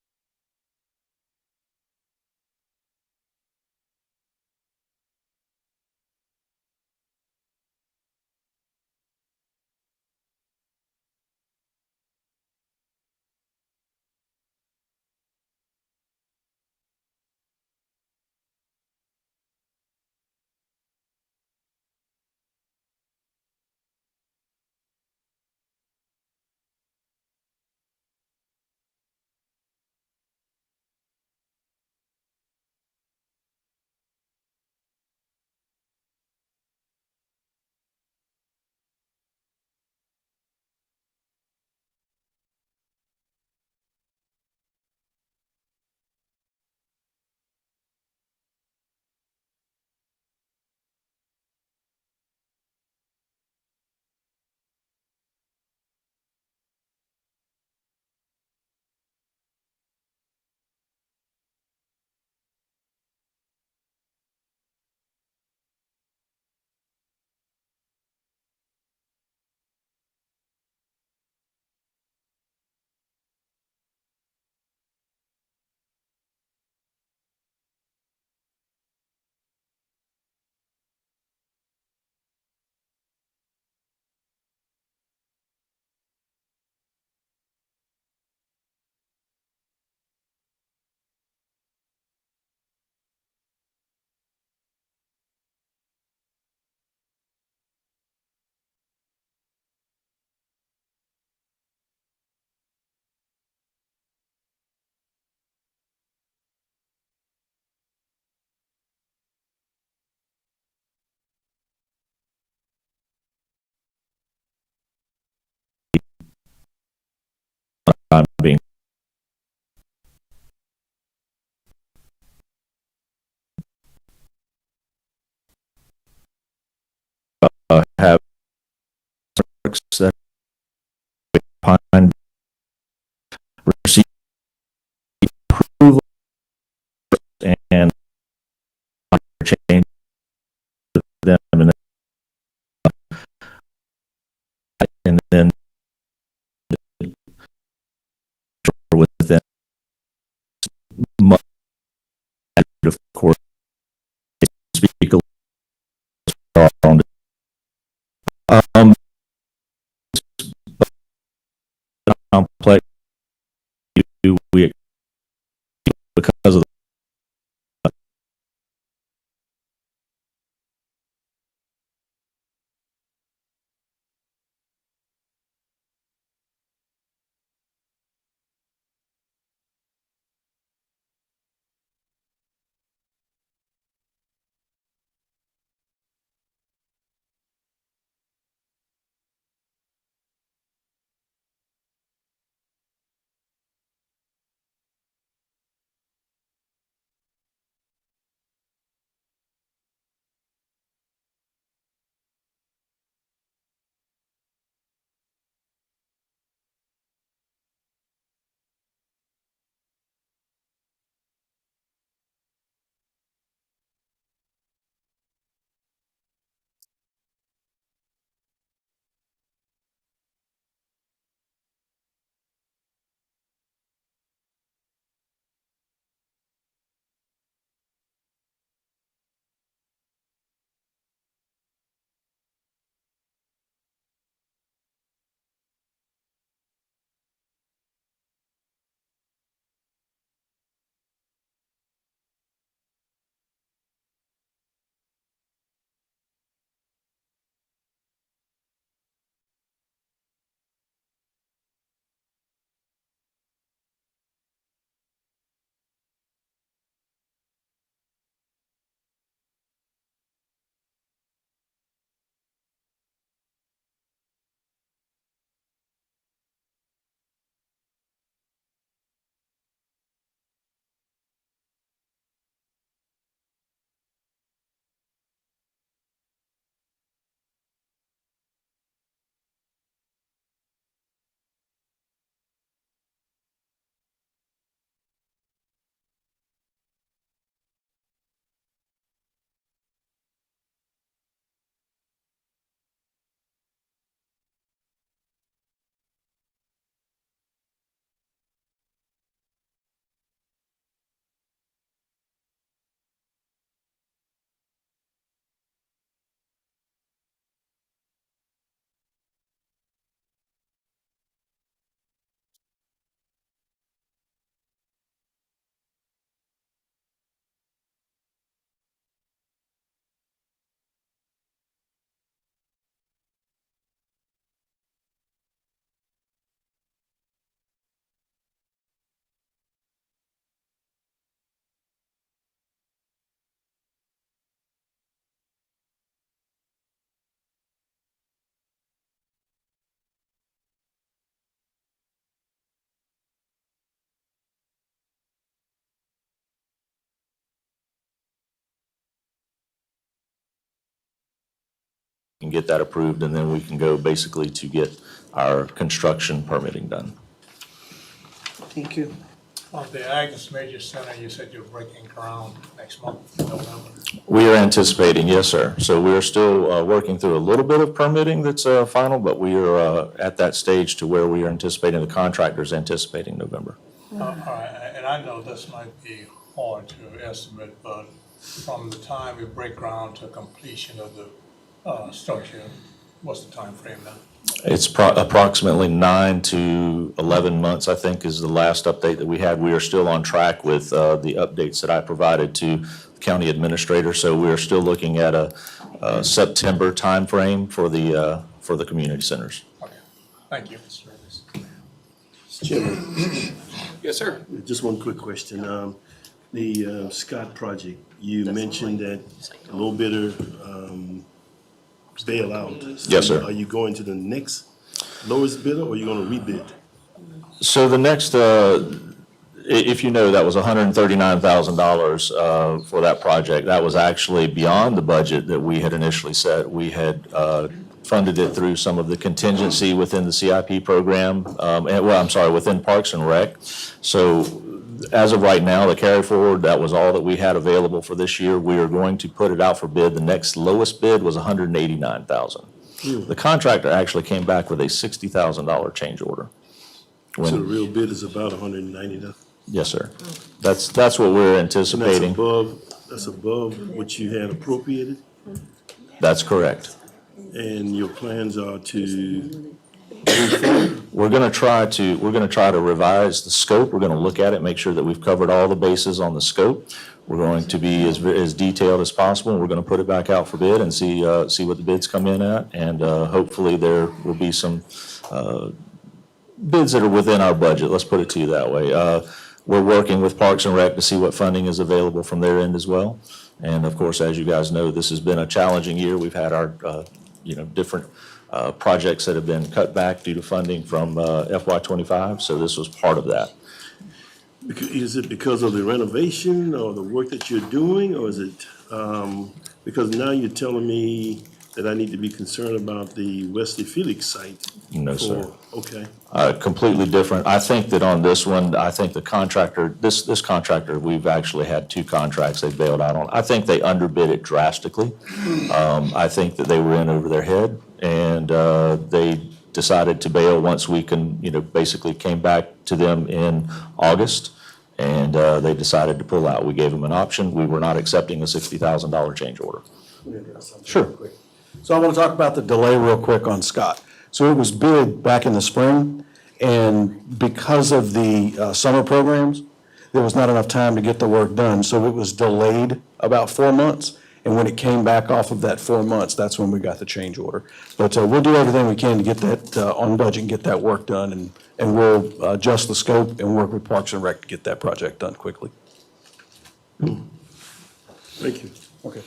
can get that approved, and then we can go basically to get our construction permitting done. Thank you. On the Agnes Major Center, you said you're breaking ground next month, November. We are anticipating, yes, sir. So we are still working through a little bit of permitting that's final, but we are at that stage to where we are anticipating, the contractor's anticipating November. All right, and I know this might be hard to estimate, but from the time you break ground to completion of the structure, what's the time frame now? It's approximately 9 to 11 months, I think, is the last update that we had. We are still on track with the updates that I provided to the county administrator. So we are still looking at a September timeframe for the community centers. Okay, thank you. Chairman, Yes, sir. just one quick question. The Scott project, you mentioned that a little bit of bailout. Yes, sir. Are you going to the next lowest bidder, or are you going to rebid? So the next, if you know, that was $139,000 for that project. That was actually beyond the budget that we had initially set. We had funded it through some of the contingency within the CIP program, within Parks and Rec. So as of right now, the carry forward, that was all that we had available for this year. We are going to put it out for bid. The next lowest bid was $189,000. The contractor actually came back with a $60,000 change order. So the real bid is about $190,000. Yes, sir. That's what we're anticipating. That's above what you had appropriated, That's correct. and your plans are to We're gonna try to revise the scope. We're gonna look at it, make sure that we've covered all the bases on the scope. We're going to be as detailed as possible. We're gonna put it back out for bid and see what the bids come in at. And hopefully there will be some bids that are within our budget. Let's put it to you that way. We're working with Parks and Rec to see what funding is available from their end as well. And of course, as you guys know, this has been a challenging year. We've had our, different projects that have been cut back due to funding from FY25, so this was part of that. Is it because of the renovation or the work that you're doing, or is it, because now you're telling me that I need to be concerned about the Wesley Felix site? No, sir. Okay. Completely different. I think that on this one, I think the contractor, this contractor, we've actually had 2 contracts they bailed out on. I think they underbid it drastically. I think that they were in over their head, and they decided to bail once we basically came back to them in August, and they decided to pull out. We gave them an option. We were not accepting a $60,000 change order. Sure. So I want to talk about the delay real quick on Scott. So it was bid back in the spring, and because of the summer programs, there was not enough time to get the work done. So it was delayed about 4 months, and when it came back off of that 4 months, that's when we got the change order. But we'll do everything we can to get that on budget and get that work done, and we'll adjust the scope and work with Parks and Rec to get that project done quickly. Thank you. Okay.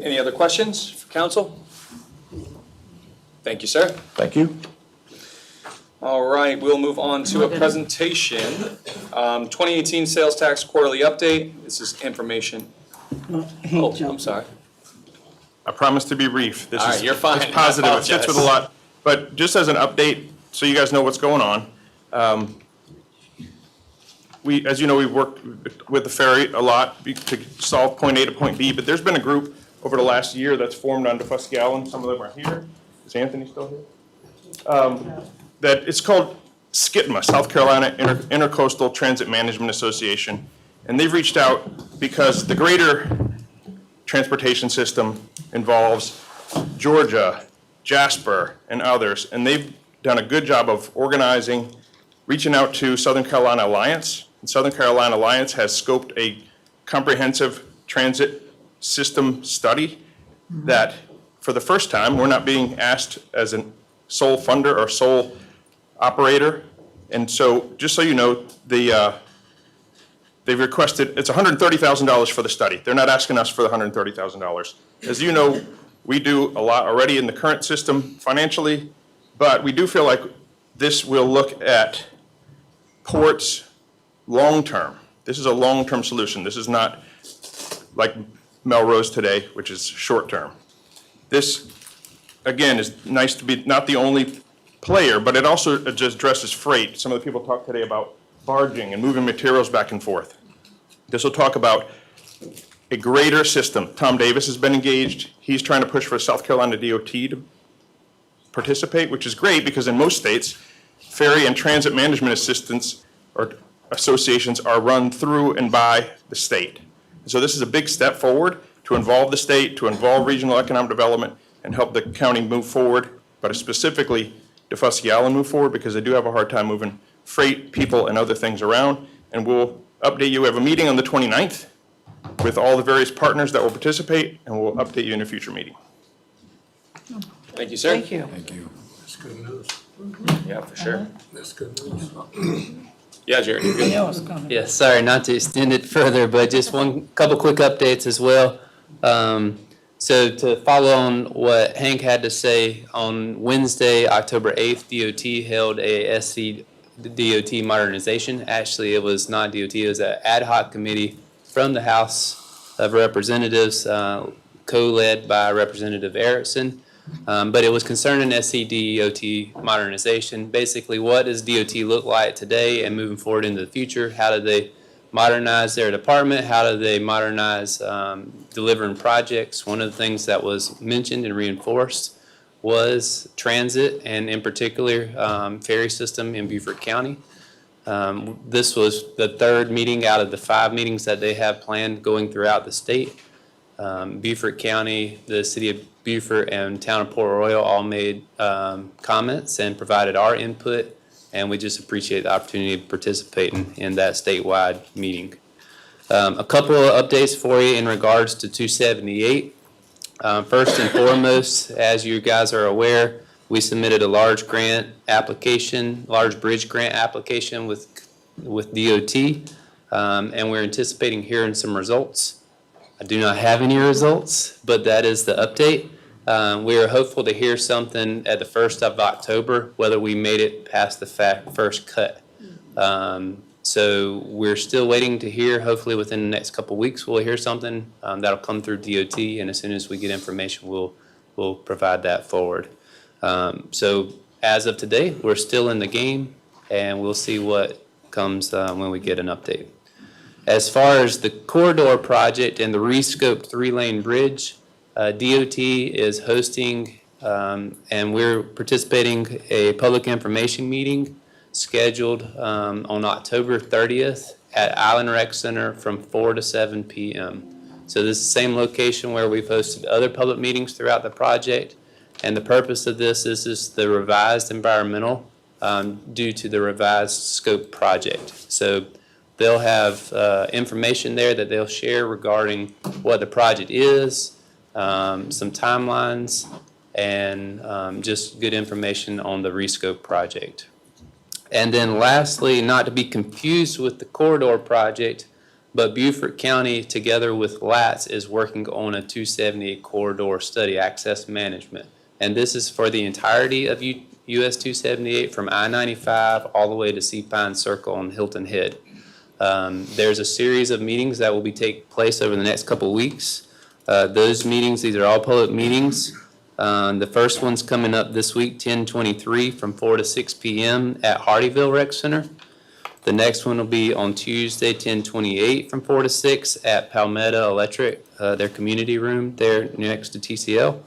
Any other questions for council? Thank you, sir. Thank you. All right, we'll move on to a presentation. 2018 sales tax quarterly update. This is information. Oh, I'm sorry. I promise to be brief. This All is right, you're fine. It's positive. I It fits with a apologize. lot. But just as an update, so you guys know what's going on. As you know, we've worked with the ferry a lot to solve point A to point B, but there's been a group over the last year that's formed on Defusky Island. Some of them are here. Is Anthony still here? That it's called SCITMA, South Carolina Intercoastal Transit Management Association. And they've reached out because the greater transportation system involves Georgia, Jasper, and others. And they've done a good job of organizing, reaching out to Southern Carolina Alliance. And Southern Carolina Alliance has scoped a comprehensive transit system study that, for the first time, we're not being asked as a sole funder or sole operator. And so, just so you know, they've requested, it's $130,000 for the study. They're not asking us for the $130,000. As you know, we do a lot already in the current system financially, but we do feel like this will look at ports long-term. This is a long-term solution. This is not like Melrose today, which is short-term. This again, is nice to be not the only player, but it also just addresses freight. Some of the people talked today about barging and moving materials back and forth. This will talk about a greater system. Tom Davis has been engaged. He's trying to push for South Carolina DOT to participate, which is great because in most states, ferry and transit management assistance or associations are run through and by the state. So this is a big step forward to involve the state, to involve regional economic development, and help the county move forward, but specifically Fusky move forward because they do have a hard time moving freight, people, and other things around. And we'll update you. We have a meeting on the 29th with all the various partners that will participate, and we'll update you in a future meeting. Thank you, sir. Thank you. Thank you. That's good news. Yeah, for sure. That's good news. Yeah, Jared, you're good. Yeah, it's coming. Yeah, sorry not to extend it further, but just one couple quick updates as well. So to follow on what Hank had to say, on Wednesday, October 8th, DOT held a SC DOT modernization. Actually, it was not DOT, it was an ad hoc committee from the House of Representatives, co-led by Representative Erickson. But it was concerning SCDOT modernization. Basically, what does DOT look like today and moving forward into the future? How do they modernize their department? How do they modernize delivering projects? One of the things that was mentioned and reinforced was transit, and in particular, ferry system in Beaufort County. This was the third meeting out of the 5 meetings that they have planned going throughout the state. Beaufort County, the city of Beaufort, and town of Port Royal all made comments and provided our input, and we just appreciate the opportunity to participate in that statewide meeting. A couple of updates for you in regards to 278. First and foremost, as you guys are aware, we submitted a large grant application, large bridge grant application with DOT, and we're anticipating hearing some results. I do not have any results, but that is the update. We are hopeful to hear something at the 1st of October, whether we made it past the first cut. So we're still waiting to hear. Hopefully within the next couple of weeks, we'll hear something that'll come through DOT, and as soon as we get information, we'll provide that forward. So as of today, we're still in the game, and we'll see what comes when we get an update. As far as the corridor project and the rescoped 3-lane bridge, DOT is hosting, and we're participating, a public information meeting scheduled on October 30th at Island Rec Center from 4 to 7 p.m. So this is the same location where we've hosted other public meetings throughout the project. And the purpose of this is the revised environmental due to the revised scope project. So they'll have information there that they'll share regarding what the project is, some timelines, and just good information on the rescope project. And then lastly, not to be confused with the corridor project, but Beaufort County together with LATS is working on a 278 corridor study, access management. And this is for the entirety of US 278 from I-95 all the way to Sea Pine Circle on Hilton Head. There's a series of meetings that will be taking place over the next couple of weeks. Those meetings, these are all public meetings. The first one's coming up this week, 10/23, from 4 to 6 p.m. at Hardyville Rec Center. The next one will be on Tuesday, 10/28, from 4 to 6 at Palmetto Electric, their community room there next to TCL.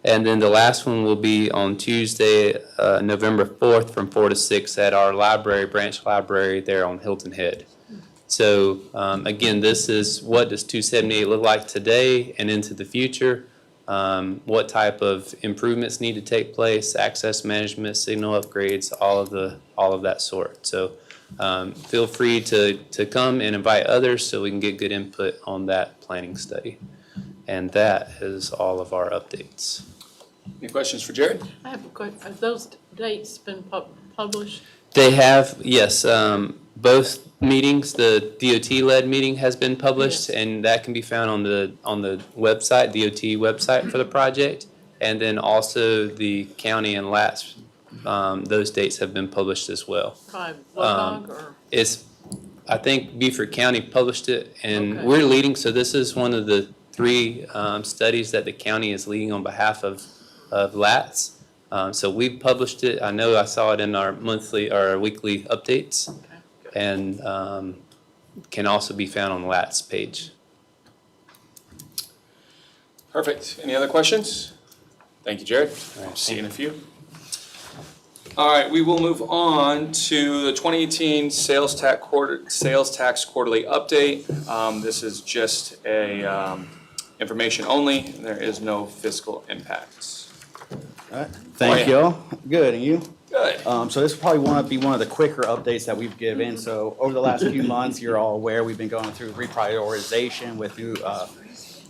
And then the last one will be on Tuesday, November 4th, from 4 to 6 at our library, branch library there on Hilton Head. So again, this is what does 278 look like today and into the future. What type of improvements need to take place, access management, signal upgrades, all of that sort. So feel free to come and invite others so we can get good input on that planning study. And that is all of our updates. Any questions for Jared? I have a question. Have those dates been published? They have, yes, both meetings, the DOT-led meeting has been published, and that can be found on the website, DOT website for the project, and then also the county and LATS, those dates have been published as well. By WCAG or? I think Beaufort County published it, and Okay. we're leading, so this is one of the 3 studies that the county is leading on behalf of of LATs. So we published it. I know I saw it in our monthly or our weekly updates, and can also be found on the LATs page. Perfect. Any other questions? Thank you, Jared. See you in a few. All right, we will move on to the 2018 sales tax quarterly update. This is just a information only. There is no fiscal impacts. All right. Thank you all. Good, and you? Good. So this will probably be one of the quicker updates that we've given. So over the last few months, you're all aware, we've been going through reprioritization with new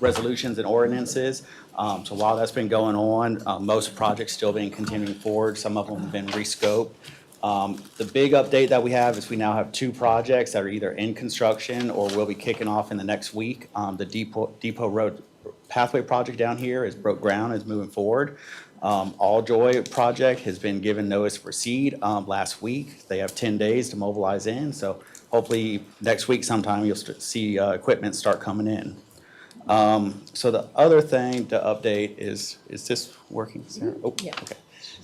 resolutions and ordinances. So while that's been going on, most projects still been continuing forward. Some of them have been rescoped. The big update that we have is we now have 2 projects that are either in construction or will be kicking off in the next week. The Depot Road Pathway project down here is broke ground, is moving forward. All Joy project has been given notice to proceed last week. They have 10 days to mobilize in, so hopefully next week sometime you'll see equipment start coming in. So the other thing to update is this working, Sarah? Oh, Yeah. okay.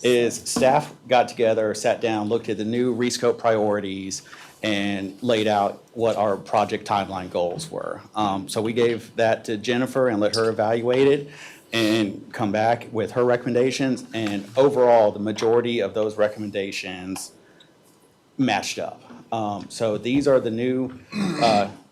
Is staff got together, sat down, looked at the new rescope priorities, and laid out what our project timeline goals were. So we gave that to Jennifer and let her evaluate it and come back with her recommendations. And overall, the majority of those recommendations matched up. So these are the new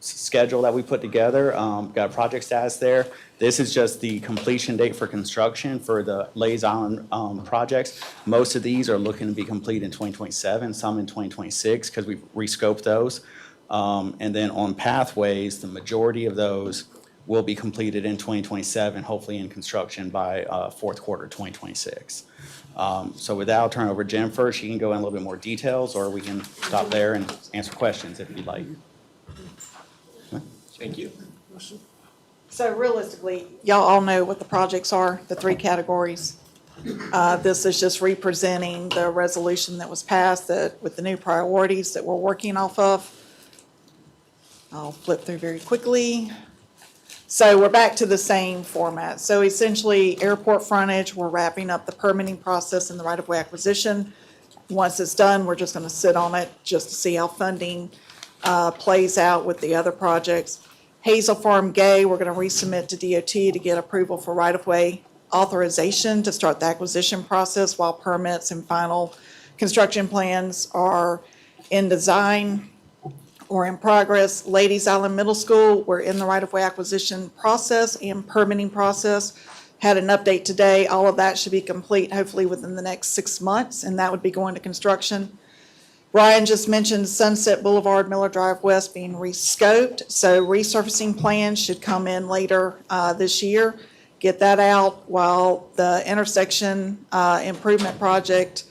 schedule that we put together. Got a project status there. This is just the completion date for construction for the Lays Island projects. Most of these are looking to be complete in 2027, some in 2026 because we've rescoped those. And then on pathways, the majority of those will be completed in 2027, hopefully in construction by fourth quarter 2026. So with that, I'll turn it over to Jennifer. She can go in a little bit more details, or we can stop there and answer questions if you'd like. Thank you. So realistically, y'all all know what the projects are, the 3 categories. This is just representing the resolution that was passed with the new priorities that we're working off of. I'll flip through very quickly. So we're back to the same format. So essentially, airport frontage, we're wrapping up the permitting process and the right-of-way acquisition. Once it's done, we're just going to sit on it just to see how funding plays out with the other projects. Hazel Farm Gay, we're going to resubmit to DOT to get approval for right-of-way authorization to start the acquisition process while permits and final construction plans are in design or in progress. Ladies Island Middle School, we're in the right-of-way acquisition process and permitting process. Had an update today. All of that should be complete hopefully within the next 6 months, and that would be going to construction. Ryan just mentioned Sunset Boulevard, Miller Drive West being rescoped, so resurfacing plans should come in later this year. Get that out while the intersection improvement project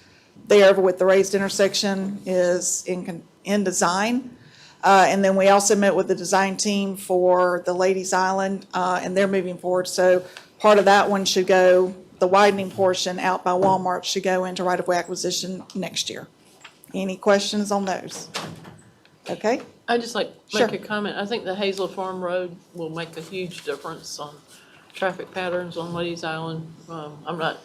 there over with the raised intersection is in design. And then we also met with the design team for the Ladies Island, and they're moving forward. So part of that one should go, the widening portion out by Walmart should go into right-of-way acquisition next year. Any questions on those? Okay? I'd just like to Sure. make a comment. I think the Hazel Farm Road will make a huge difference on traffic patterns on Ladies Island. I'm not,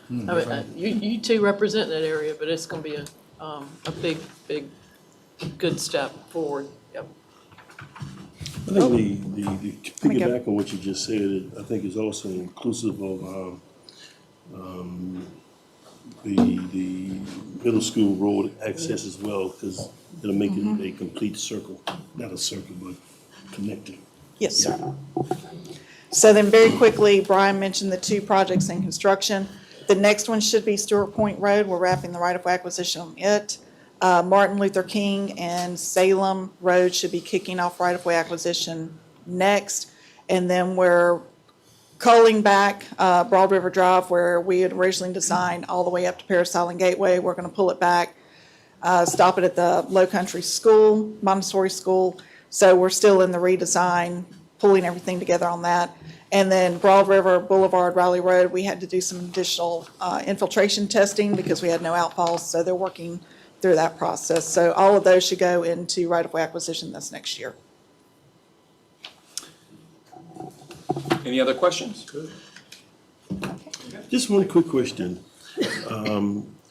I mean, you two represent that area, but it's gonna be a big, good step forward. Yep. I think the piggyback on what you just said, I think is also inclusive of the middle school road access as well, because it'll make it a complete circle, not a circle, but connected. Yes, sir. So then very quickly, Brian mentioned the 2 projects in construction. The next one should be Stewart Point Road. We're wrapping the right-of-way acquisition on it. Martin Luther King and Salem Road should be kicking off right-of-way acquisition next. And then we're culling back Broad River Drive where we had originally designed all the way up to Paris Island Gateway. We're going to pull it back, stop it at the Low Country School, Montessori School. So we're still in the redesign, pulling everything together on that. And then Broad River Boulevard, Riley Road, we had to do some additional infiltration testing because we had no outfalls. So they're working through that process. So all of those should go into right-of-way acquisition this next year. Any other questions? Good. Just one quick question.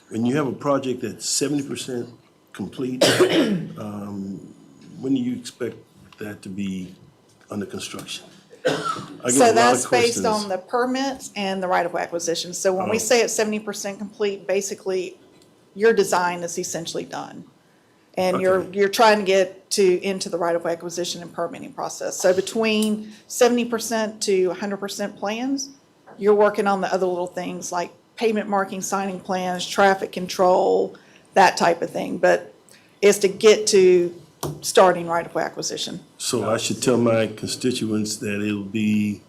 When you have a project that's 70% complete, when do you expect that to be under construction? I get a So lot of that's based questions. on the permits and the right-of-way acquisition. So when we Oh. say it's 70% complete, basically, your design is essentially done. And you're trying to get into the right-of-way acquisition and permitting process. So between 70% to 100% plans, you're working on the other little things like pavement marking, signing plans, traffic control, that type of thing. But it's to get to starting right-of-way acquisition. So I should tell my constituents that it'll be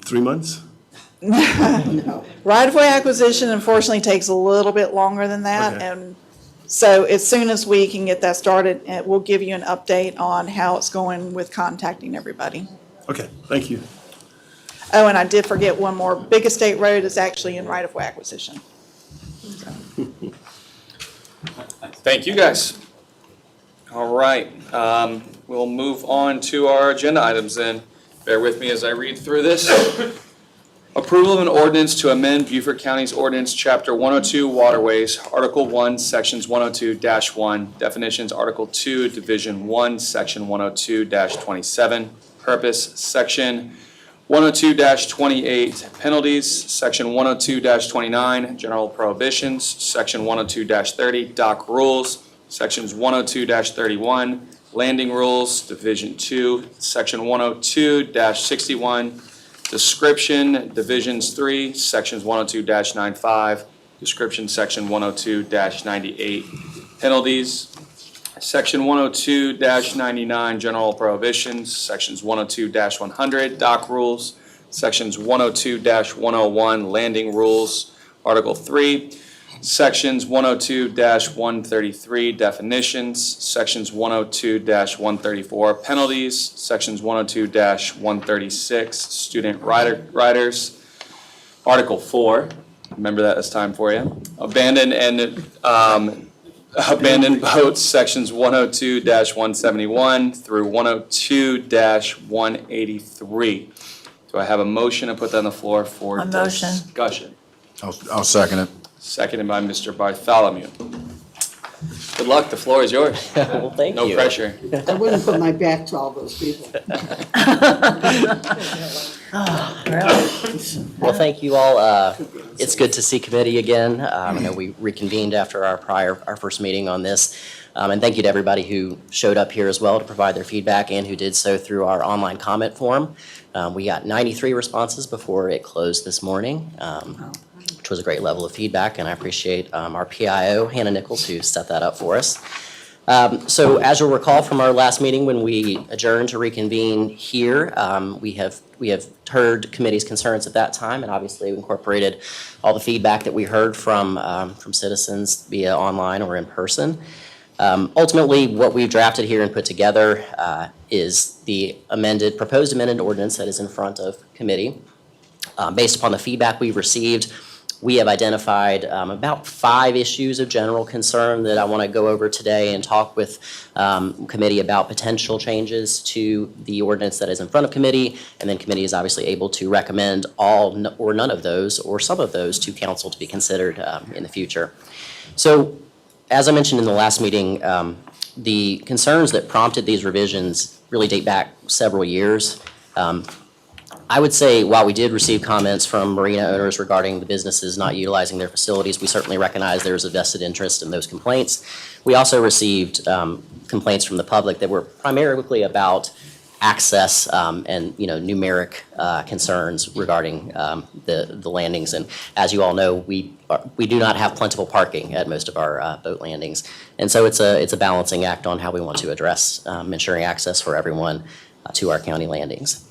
3 months? Right-of-way acquisition unfortunately takes a little bit longer than that. Okay. And so as soon as we can get that started, we'll give you an update on how it's going with contacting everybody. Okay, thank you. Oh, and I did forget one more. Big Estate Road is actually in right-of-way acquisition. Thank you, guys. All right, we'll move on to our agenda items then. Bear with me as I read through this. Approval of an ordinance to amend Beaufort County's ordinance, Chapter 102 Waterways, Article 1, Sections 102-1, Definitions, Article 2, Division 1, Section 102-27, Purpose, Section 102-28, Penalties, Section 102-29, General Prohibitions, Section 102-30, Dock Rules, Sections 102-31, Landing Rules, Division 2, Section 102-61, Description, Divisions 3, Sections 102-95, Description, Section 102-98, Penalties, Section 102-99, General Prohibitions, Sections 102-100, Dock Rules, Sections 102-101, Landing Rules, Article 3, Sections 102-133, Definitions, Sections 102-134, Penalties, Sections 102-136, Student Riders, Article 4, remember that as time for you, Abandoned boats, Sections 102-171 through 102-183. Do I have a motion to put that on the floor for A motion. discussion? I'll second it. Seconded by Mr. Bartholomew. Good luck, the floor is yours. Well, thank No you. pressure. I wouldn't put my back to all those people. Well, thank you all. It's good to see committee again. I know we reconvened after our first meeting on this. And thank you to everybody who showed up here as well to provide their feedback and who did so through our online comment form. We got 93 responses before it closed this morning, which was a great level of feedback, and I appreciate our PIO, Hannah Nichols, who set that up for us. So as you'll recall from our last meeting when we adjourned to reconvene here, we have heard committee's concerns at that time, and obviously we incorporated all the feedback that we heard from citizens via online or in person. Ultimately, what we've drafted here and put together is the proposed amended ordinance that is in front of committee. Based upon the feedback we've received, we have identified about 5 issues of general concern that I want to go over today and talk with committee about potential changes to the ordinance that is in front of committee, and then committee is obviously able to recommend all or none of those or some of those to council to be considered in the future. So, as I mentioned in the last meeting, the concerns that prompted these revisions really date back several years. I would say while we did receive comments from marina owners regarding the businesses not utilizing their facilities, we certainly recognize there's a vested interest in those complaints. We also received complaints from the public that were primarily about access and numeric concerns regarding the landings. And as you all know, we do not have plentiful parking at most of our boat landings, and so it's a balancing act on how we want to address ensuring access for everyone to our county landings.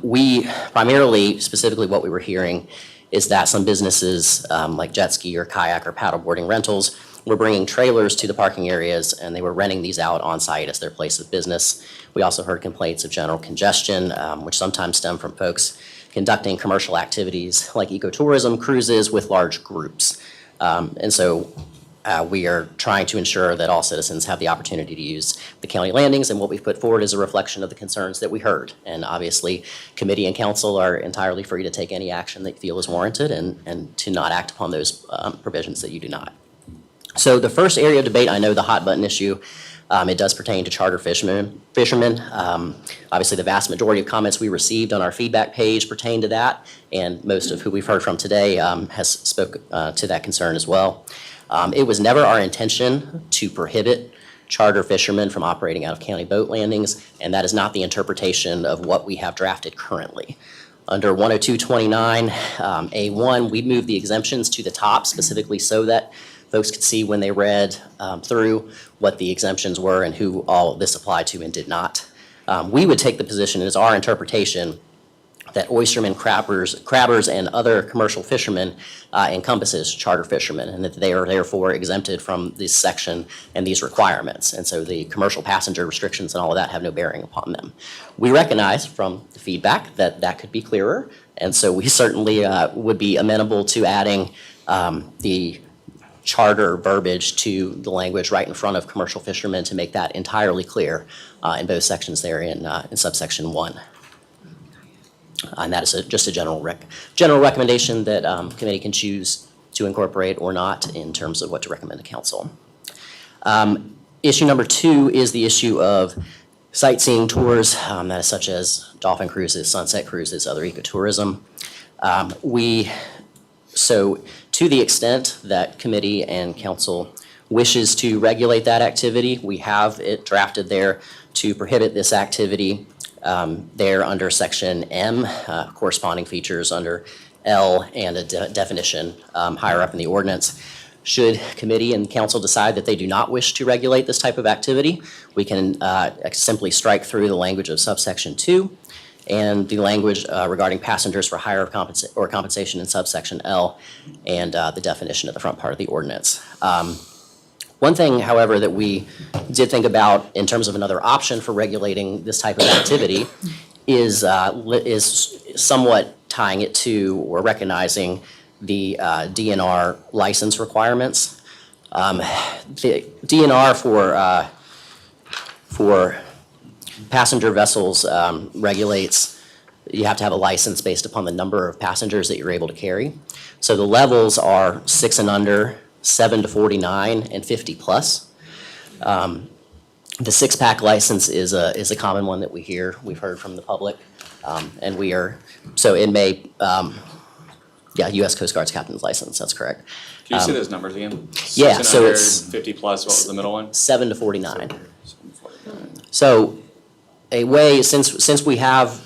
We primarily, specifically what we were hearing is that some businesses like jet ski or kayak or paddleboarding rentals were bringing trailers to the parking areas and they were renting these out on site as their place of business. We also heard complaints of general congestion, which sometimes stem from folks conducting commercial activities like ecotourism, cruises with large groups. And so We are trying to ensure that all citizens have the opportunity to use the county landings, and what we've put forward is a reflection of the concerns that we heard. And obviously, committee and council are entirely free to take any action they feel is warranted and to not act upon those provisions that you do not. So the first area of debate, I know the hot button issue, it does pertain to charter fishermen. Obviously, the vast majority of comments we received on our feedback page pertain to that, and most of who we've heard from today has spoke to that concern as well. It was never our intention to prohibit charter fishermen from operating out of county boat landings, and that is not the interpretation of what we have drafted currently. Under 10229 A1, we moved the exemptions to the top specifically so that folks could see when they read through what the exemptions were and who all this applied to and did not. We would take the position, as our interpretation, that oystermen, crabbers, and other commercial fishermen encompasses charter fishermen, and that they are therefore exempted from this section and these requirements. And so the commercial passenger restrictions and all of that have no bearing upon them. We recognize from the feedback that that could be clearer, and so we certainly would be amenable to adding the charter verbiage to the language right in front of commercial fishermen to make that entirely clear in both sections there in subsection 1. And that is just a general recommendation that committee can choose to incorporate or not in terms of what to recommend to council. Issue number 2 is the issue of sightseeing tours, that is such as dolphin cruises, sunset cruises, other ecotourism. So to the extent that committee and council wishes to regulate that activity, we have it drafted there to prohibit this activity there under section M, corresponding features under L, and a definition higher up in the ordinance. Should committee and council decide that they do not wish to regulate this type of activity, we can simply strike through the language of subsection 2 and the language regarding passengers for hire or compensation in subsection L, and the definition of the front part of the ordinance. One thing, however, that we did think about in terms of another option for regulating this type of activity is somewhat tying it to or recognizing the DNR license requirements. The DNR for passenger vessels regulates, you have to have a license based upon the number of passengers that you're able to carry. So the levels are 6 and under, 7 to 49, and 50 plus. The 6-pack license is a common one that we've heard from the public, and we are, so it may, U.S. Coast Guard's captain's license, that's correct. Can you see those numbers again? Yeah, 6 and so under, it's 50 plus, what was the middle one? 7 to 49. So a way, since we have,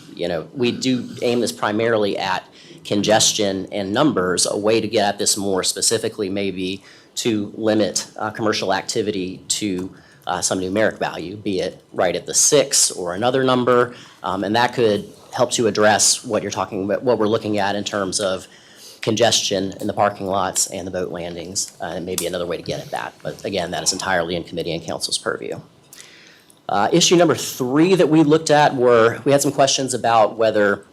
we do aim this primarily at congestion and numbers, a way to get at this more specifically may be to limit commercial activity to some numeric value, be it right at the 6 or another number, and that could help to address what you're talking about, what we're looking at in terms of congestion in the parking lots and the boat landings, and maybe another way to get at that. But again, that is entirely in committee and council's purview. Issue number 3 that we looked at we had some questions about whether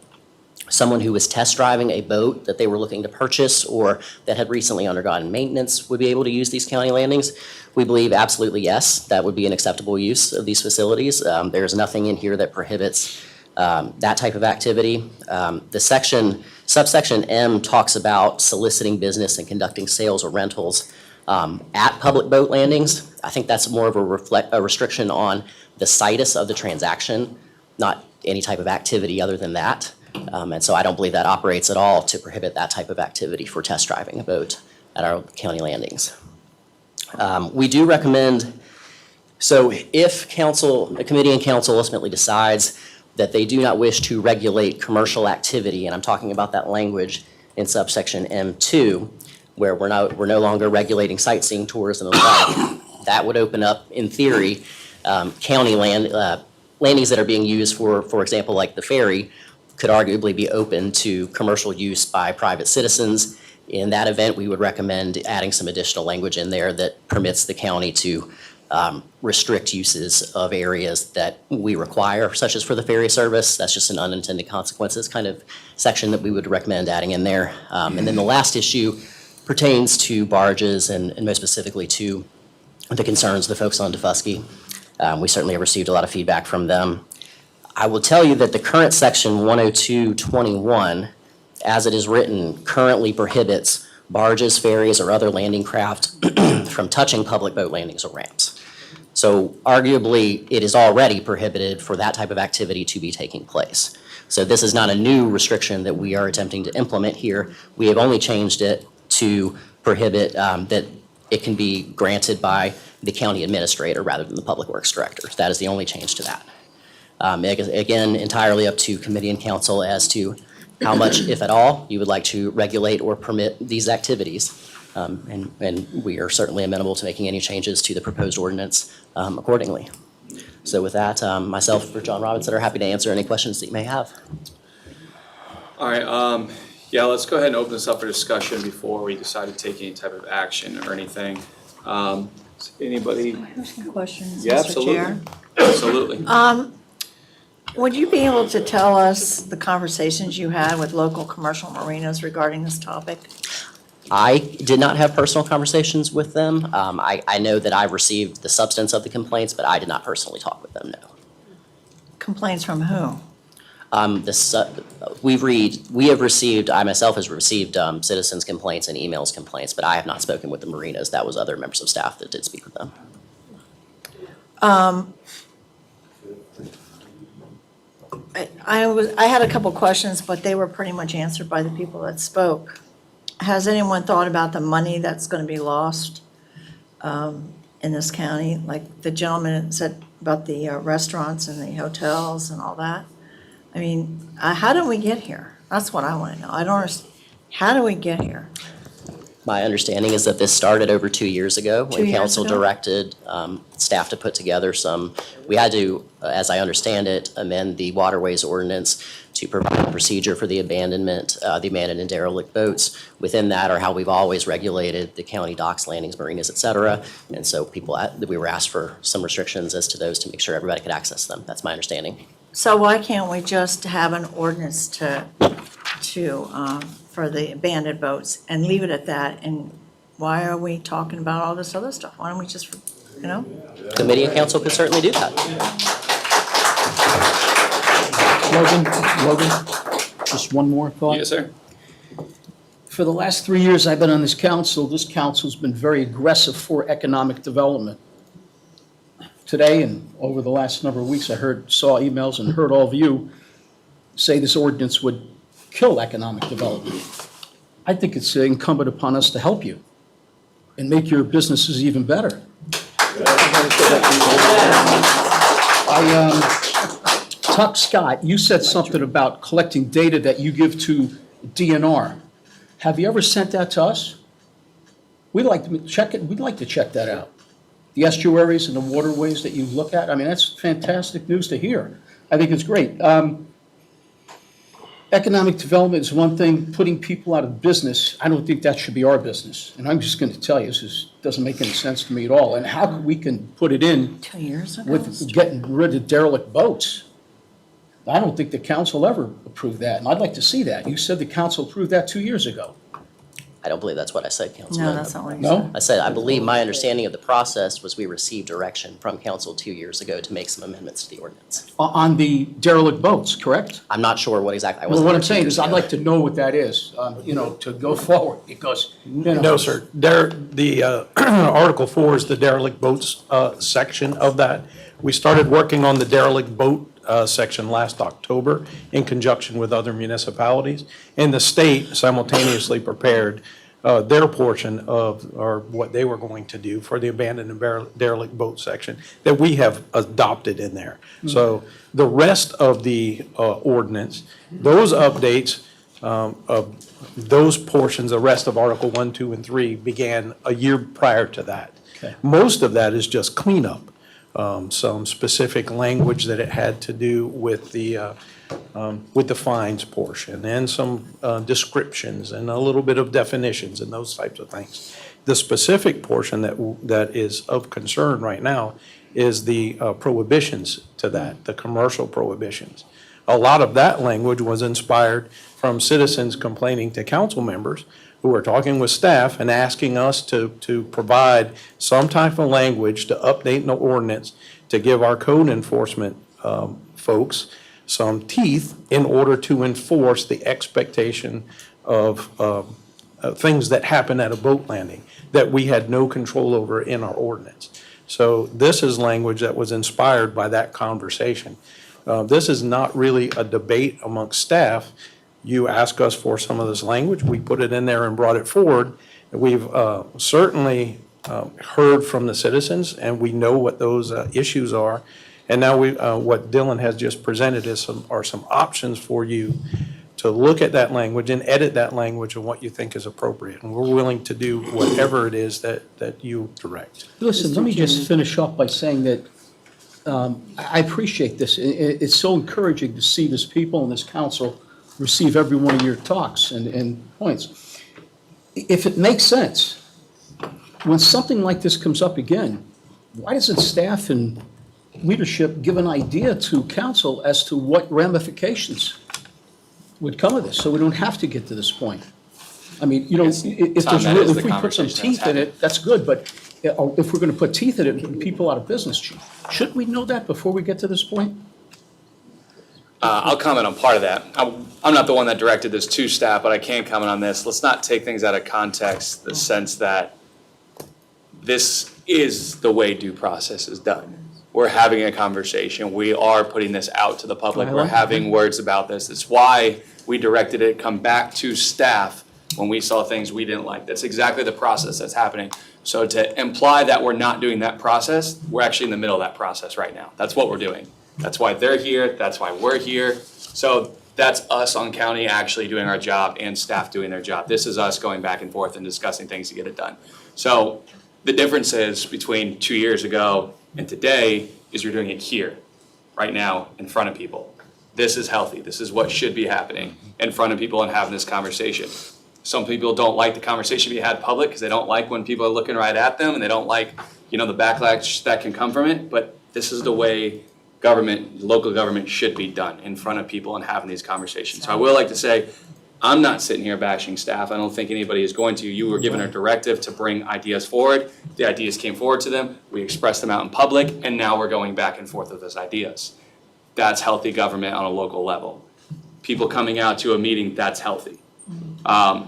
someone who was test driving a boat that they were looking to purchase or that had recently undergone maintenance would be able to use these county landings. We believe absolutely yes, that would be an acceptable use of these facilities. There's nothing in here that prohibits that type of activity. Subsection M talks about soliciting business and conducting sales or rentals at public boat landings. I think that's more of a restriction on the situs of the transaction, not any type of activity other than that. And so I don't believe that operates at all to prohibit that type of activity for test driving a boat at our county landings. We do recommend, so if the committee and council ultimately decides that they do not wish to regulate commercial activity, and I'm talking about that language in subsection M2, where we're no longer regulating sightseeing tours and the like, that would open up, in theory, county landings that are being used for example, like the ferry, could arguably be open to commercial use by private citizens. In that event, we would recommend adding some additional language in there that permits the county to restrict uses of areas that we require, such as for the ferry service. That's just an unintended consequences kind of section that we would recommend adding in there. And then the last issue pertains to barges and most specifically to the concerns of the folks on Defusky. We certainly have received a lot of feedback from them. I will tell you that the current section 102.21, as it is written, currently prohibits barges, ferries, or other landing craft from touching public boat landings or ramps. So arguably, it is already prohibited for that type of activity to be taking place. So this is not a new restriction that we are attempting to implement here. We have only changed it to prohibit that it can be granted by the county administrator rather than the public works director. That is the only change to that. Again, entirely up to committee and council as to how much, if at all, you would like to regulate or permit these activities. And we are certainly amenable to making any changes to the proposed ordinance accordingly. So with that, myself or John Robinson are happy to answer any questions that you may have. All right, yeah, let's go ahead and open this up for discussion before we decide to take any type of action or anything. Anybody? I have some questions, Yeah, Mr. Chair. absolutely. Absolutely. Would you be able to tell us the conversations you had with local commercial marinas regarding this topic? I did not have personal conversations with them. I know that I received the substance of the complaints, but I did not personally talk with them, no. Complaints from who? We have received, I myself has received citizens' complaints and emails complaints, but I have not spoken with the marinas. That was other members of staff that did speak with them. I had a couple questions, but they were pretty much answered by the people that spoke. Has anyone thought about the money that's going to be lost in this county? Like the gentleman said about the restaurants and the hotels and all that. I mean, how did we get here? That's what I want to know. I don't understand. How do we get here? My understanding is that this started over 2 years ago 2 when years council ago? directed staff to put together we had to, as I understand it, amend the waterways ordinance to provide a procedure for the abandonment, the abandoned and derelict boats. Within that are how we've always regulated the county docks, landings, marinas, et cetera. And so we were asked for some restrictions as to those to make sure everybody could access them. That's my understanding. So why can't we just have an ordinance for the abandoned boats and leave it at that? And why are we talking about all this other stuff? Why don't we just, Committee and council could certainly do that. Logan, just one more thought. Yes, sir. For the last 3 years I've been on this council's been very aggressive for economic development. Today and over the last number of weeks, saw emails and heard all of you say this ordinance would kill economic development. I think it's incumbent upon us to help you and make your businesses even better. Tuck Scott, you said something about collecting data that you give to DNR. Have you ever sent that to us? We'd like to check it. We'd like to check that out. The estuaries and the waterways that you look at. I mean, that's fantastic news to hear. I think it's great. Economic development is one thing, putting people out of business, I don't think that should be our business. And I'm just going to tell you, this doesn't make any sense to me at all. And how we can put it in 2 years ago? with getting rid of derelict boats. I don't think the council ever approved that, and I'd like to see that. You said the council approved that 2 years ago. I don't believe that's what I said, Councilman. No, that's not what you No? said. I said, I believe my understanding of the process was we received direction from council 2 years ago to make some amendments to the ordinance. On the derelict boats, correct? I'm not sure what exactly, I Well, wasn't. what there I'm 2 saying years is I'd ago. like to know what that is, to go forward, because, No, sir. Article 4 is the derelict boats section of that. We started working on the derelict boat section last October in conjunction with other municipalities. And the state simultaneously prepared their portion of, or what they were going to do for the abandoned and derelict boat section that we have adopted in there. So the rest of the ordinance, those updates of those portions, the rest of Article 1, 2, and 3 began a year prior to that. Okay. Most of that is just cleanup. Some specific language that it had to do with the fines portion and some descriptions and a little bit of definitions and those types of things. The specific portion that is of concern right now is the prohibitions to that, the commercial prohibitions. A lot of that language was inspired from citizens complaining to council members who are talking with staff and asking us to provide some type of language to update the ordinance to give our code enforcement folks some teeth in order to enforce the expectation of things that happen at a boat landing that we had no control over in our ordinance. So this is language that was inspired by that conversation. This is not really a debate amongst staff. You ask us for some of this language, we put it in there and brought it forward. We've certainly heard from the citizens, and we know what those issues are. And now what Dylan has just presented are some options for you to look at that language and edit that language and what you think is appropriate. And we're willing to do whatever it is that you direct. Listen, let me just finish up by saying that I appreciate this. It's so encouraging to see this people and this council receive every one of your talks and points. If it makes sense, when something like this comes up again, why doesn't staff and leadership give an idea to council as to what ramifications would come of this, so we don't have to get to this point? I mean, you know, if Tom, there's, that is if the we put some conversation that's teeth in it, that's good, but if we're gonna put teeth in it, put people out of business, shouldn't we know that before we get to this point? I'll comment on part of that. I'm not the one that directed this to staff, but I can comment on this. Let's not take things out of context, the sense that this is the way due process is done. We're having a conversation. We are putting this out to the public. We're having words about this. It's why we directed it come back to staff when we saw things we didn't like. That's exactly the process that's happening. So to imply that we're not doing that process, we're actually in the middle of that process right now. That's what we're doing. That's why they're here. That's why we're here. So that's us on county actually doing our job and staff doing their job. This is us going back and forth and discussing things to get it done. So the difference is between 2 years ago and today is you're doing it here, right now, in front of people. This is healthy. This is what should be happening in front of people and having this conversation. Some people don't like the conversation being had public because they don't like when people are looking right at them and they don't like, you know, the backlash that can come from it. But this is the way government, local government should be done, in front of people and having these conversations. So I will like to say, I'm not sitting here bashing staff. I don't think anybody is going to. You were given a directive to bring ideas forward. The ideas came forward to them. We expressed them out in public, and now we're going back and forth with those ideas. That's healthy government on a local level. People coming out to a meeting, that's healthy.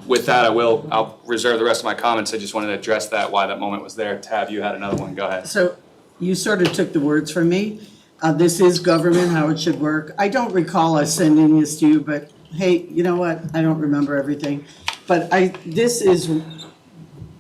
With that, I'll reserve the rest of my comments. I just wanted to address that, why that moment was there. Tab, you had another one. Go ahead. So you sort of took the words from me. This is government, how it should work. I don't recall us sending this to you, but hey, you know what? I don't remember everything. But this is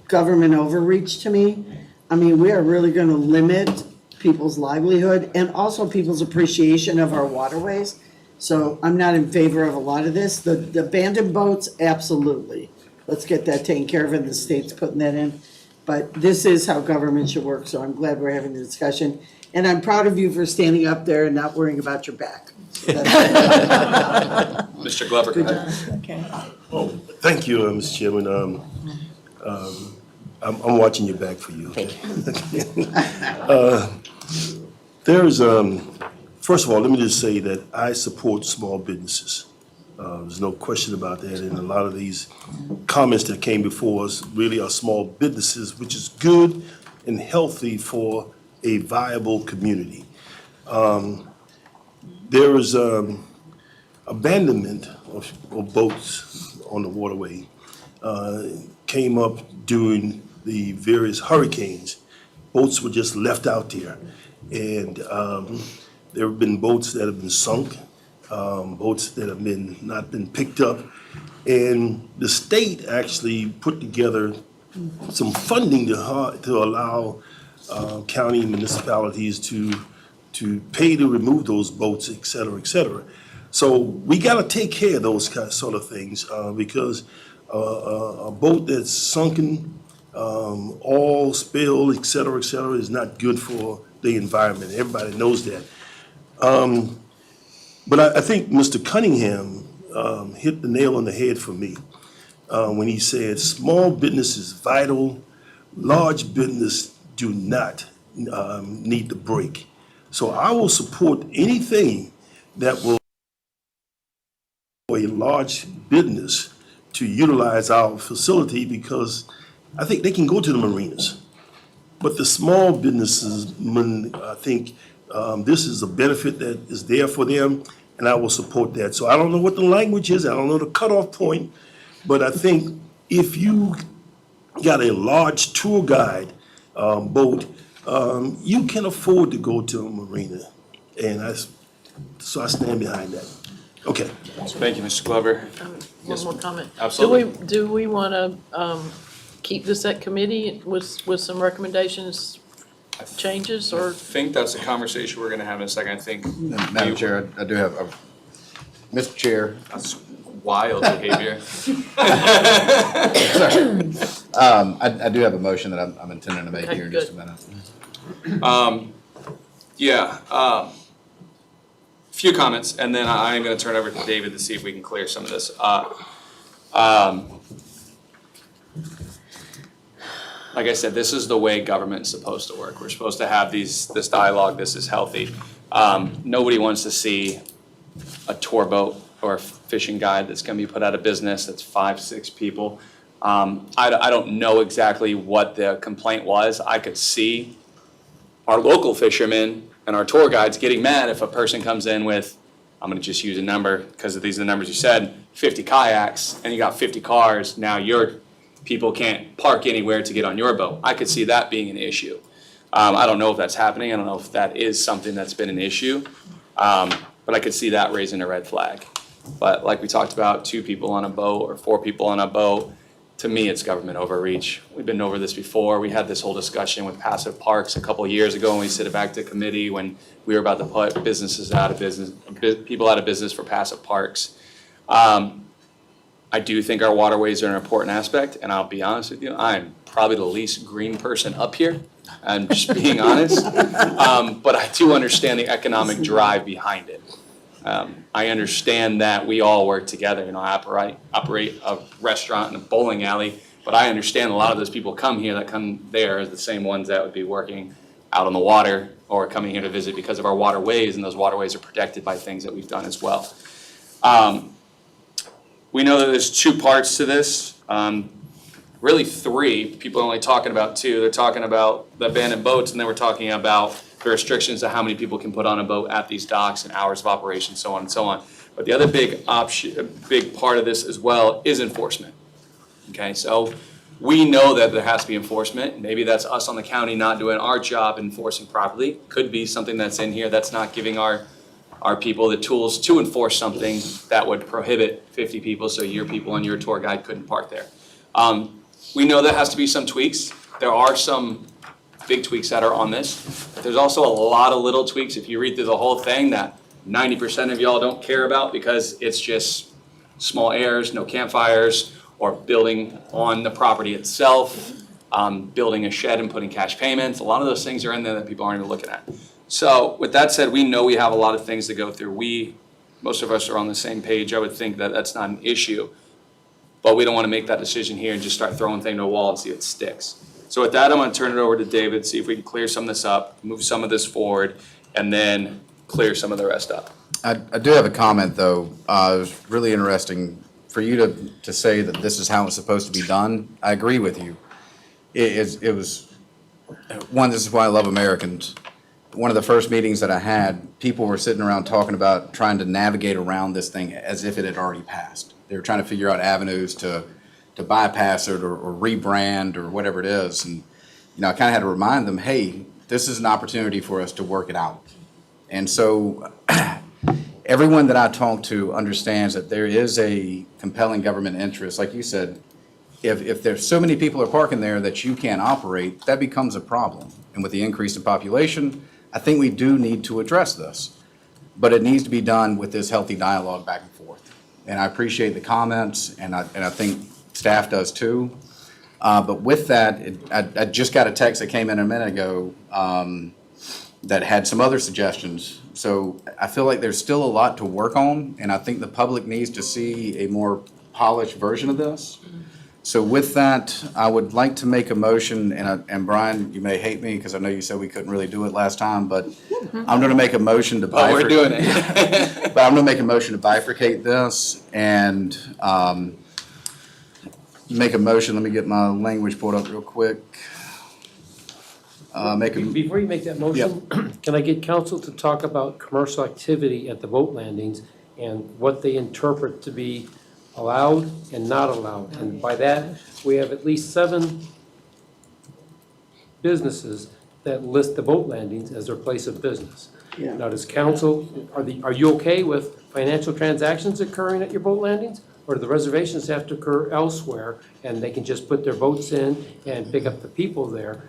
government overreach to me. I mean, we are really gonna limit people's livelihood and also people's appreciation of our waterways. So I'm not in favor of a lot of this. The abandoned boats, absolutely. Let's get that taken care of, and the state's putting that in. But this is how government should work, so I'm glad we're having the discussion. And I'm proud of you for standing up there and not worrying about your back. Mr. Glover, go ahead. Okay. Oh, thank you, Mr. Chairman. I'm watching your back for you. Okay? First of all, let me just say that I support small businesses. There's no question about that, and a lot of these comments that came before us really are small businesses, which is good and healthy for a viable community. There is abandonment of boats on the waterway. Came up during the various hurricanes. Boats were just left out there. And there have been boats that have been sunk, boats that have not been picked up. And the state actually put together some funding to allow county municipalities to pay to remove those boats, et cetera, et cetera. So we gotta take care of those sort of things, because a boat that's sunken, oil spill, et cetera, is not good for the environment. Everybody knows that. But I think Mr. Cunningham hit the nail on the head for me when he said small business is vital, large business do not need the break. So I will support anything that will a large business to utilize our facility because I think they can go to the marinas. But the small businesses, I think this is a benefit that is there for them, and I will support that. So I don't know what the language is, I don't know the cutoff point, but I think if you got a large tour guide boat, you can afford to go to a marina. And so I stand behind that. Okay. Thank you, Mr. Glover. One more comment. Absolutely. Do we want to keep this at committee with some recommendations, changes, or? I think that's a conversation we're gonna have in a second, I think. Madam Chair, I do have, Mr. Chair. That's wild behavior. I do have a motion that I'm intending to make Okay, here in good. just a minute. Few comments, and then I'm gonna turn it over to David to see if we can clear some of this. Like I said, this is the way government's supposed to work. We're supposed to have this dialogue, this is healthy. Nobody wants to see a tour boat or a fishing guide that's gonna be put out of business, that's 5, 6 people. I don't know exactly what the complaint was. I could see our local fishermen and our tour guides getting mad if a person comes in with, I'm gonna just use a number, because these are the numbers you said, 50 kayaks, and you got 50 cars, now your people can't park anywhere to get on your boat. I could see that being an issue. I don't know if that's happening, I don't know if that is something that's been an issue, but I could see that raising a red flag. But like we talked about, 2 people on a boat or 4 people on a boat, to me, it's government overreach. We've been over this before. We had this whole discussion with passive parks a couple of years ago when we sent it back to committee when we were about to put businesses out of business, people out of business for passive parks. I do think our waterways are an important aspect, and I'll be honest with you, I'm probably the least green person up here. I'm just being honest. But I do understand the economic drive behind it. I understand that we all work together, I operate a restaurant and a bowling alley, but I understand a lot of those people come here that come there are the same ones that would be working out on the water or coming here to visit because of our waterways, and those waterways are protected by things that we've done as well. We know that there's 2 parts to this, really 3. People are only talking about 2. They're talking about the abandoned boats, and then we're talking about the restrictions to how many people can put on a boat at these docks and hours of operation, so on and so on. But the other big part of this as well is enforcement. Okay, so we know that there has to be enforcement. Maybe that's us on the county not doing our job enforcing properly. Could be something that's in here that's not giving our people the tools to enforce something that would prohibit 50 people, so your people and your tour guide couldn't park there. We know there has to be some tweaks. There are some big tweaks that are on this. But there's also a lot of little tweaks, if you read through the whole thing, that 90% of y'all don't care about because it's just small errors, no campfires, or building on the property itself, building a shed and putting cash payments. A lot of those things are in there that people aren't even looking at. So with that said, we know we have a lot of things to go through. Most of us are on the same page. I would think that that's not an issue. But we don't want to make that decision here and just start throwing things to a wall and see if it sticks. So with that, I'm going to turn it over to David, see if we can clear some of this up, move some of this forward, and then clear some of the rest up. I do have a comment, though. It was really interesting for you to say that this is how it's supposed to be done. I agree with you. It was, this is why I love Americans. One of the first meetings that I had, people were sitting around talking about trying to navigate around this thing as if it had already passed. They were trying to figure out avenues to bypass it or rebrand or whatever it is. And, I kind of had to remind them, hey, this is an opportunity for us to work it out. And so everyone that I talk to understands that there is a compelling government interest. Like you said, if there's so many people are parking there that you can't operate, that becomes a problem. And with the increase in population, I think we do need to address this. But it needs to be done with this healthy dialogue back and forth. And I appreciate the comments, and I think staff does too. But with that, I just got a text that came in a minute ago that had some other suggestions. So I feel like there's still a lot to work on, and I think the public needs to see a more polished version of this. So with that, I would like to make a motion, and Brian, you may hate me because I know you said we couldn't really do it last time, but I'm going to make a motion to bifurcate. Oh, we're doing it. But I'm going to make a motion to bifurcate this and make a motion, let me get my language pulled up real quick. Before you make that motion, can I get council to talk about commercial activity at the boat landings and what they interpret to be allowed and not allowed? And by that, we have at least 7 businesses that list the boat landings as their place of business. Yeah. Now, does council, are you okay with financial transactions occurring at your boat landings? Or do the reservations have to occur elsewhere and they can just put their boats in and pick up the people there?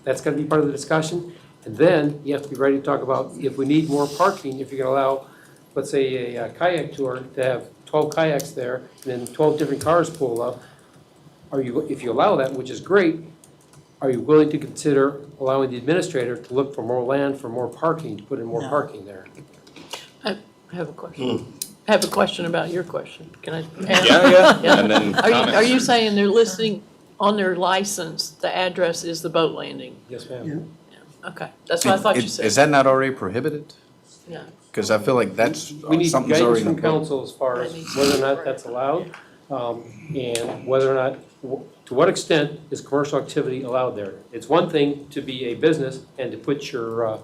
That's gonna be part of the discussion. And then you have to be ready to talk about if we need more parking, if you're gonna allow, let's say, a kayak tour to have 12 kayaks there and then 12 different cars pull up. If you allow that, which is great, are you willing to consider allowing the administrator to look for more land, for more parking, to put in more parking there? I have a question. I have a question about your question. Can I ask? Yeah. And then Are you saying they're listing on their license, the address is the boat landing? Yes, ma'am. Okay, that's what I thought you said. Is that not already prohibited? Yeah. Because I feel like that's, We need something's guidance already in from the book. council as far as whether or not that's allowed, and whether or not, to what extent is commercial activity allowed there? It's one thing to be a business and to put your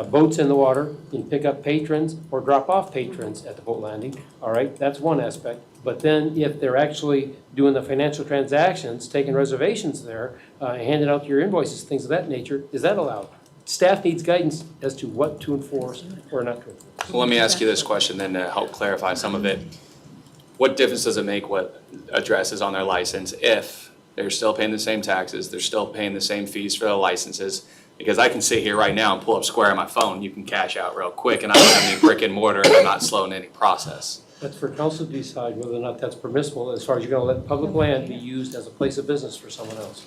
boats in the water and pick up patrons or drop off patrons at the boat landing, all right? That's one aspect. But then if they're actually doing the financial transactions, taking reservations there, handing out your invoices, things of that nature, is that allowed? Staff needs guidance as to what to enforce or not to enforce. Well, let me ask you this question then to help clarify some of it. What difference does it make what address is on their license if they're still paying the same taxes, they're still paying the same fees for their licenses? Because I can sit here right now and pull up Square on my phone, you can cash out real quick, and I don't have any brick and mortar, and I'm not slowing any process. That's for council to decide whether or not that's permissible, as far as you're gonna let public land be used as a place of business for someone else.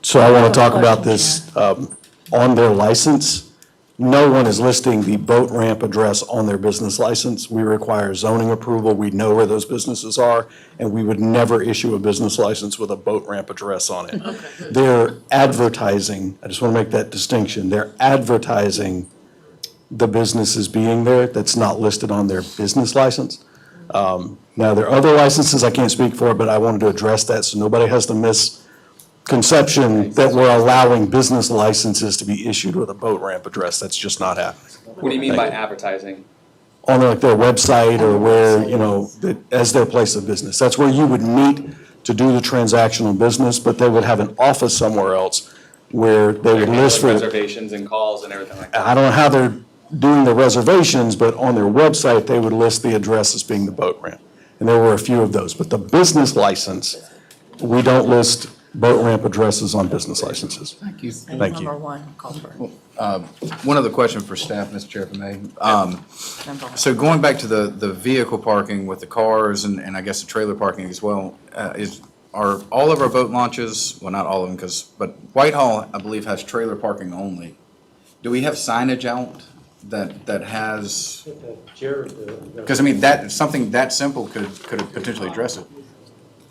So I want to talk about this on their license. No one is listing the boat ramp address on their business license. We require zoning approval. We know where those businesses are, and we would never issue a business license with a boat ramp address on it. They're advertising, I just want to make that distinction, they're advertising the businesses being there that's not listed on their business license. Now, there are other licenses I can't speak for, but I wanted to address that so nobody has the misconception that we're allowing business licenses to be issued with a boat ramp address. That's just not happening. What do you mean by advertising? On like their website or where, as their place of business. That's where you would meet to do the transactional business, but they would have an office somewhere else where they would list for. Reservations and calls and everything like that. I don't know how they're doing the reservations, but on their website, they would list the address as being the boat ramp. And there were a few of those, but the business license, we don't list boat ramp addresses on business licenses. Thank you. Thank you. Number 1, Culver. One other question for staff, Mr. Chair, if I may. So going back to the vehicle parking with the cars and I guess the trailer parking as well, are all of our boat launches, well, not all of them, but Whitehall, I believe, has trailer parking only. Do we have signage out that has, because I mean, that, something that simple could potentially address it.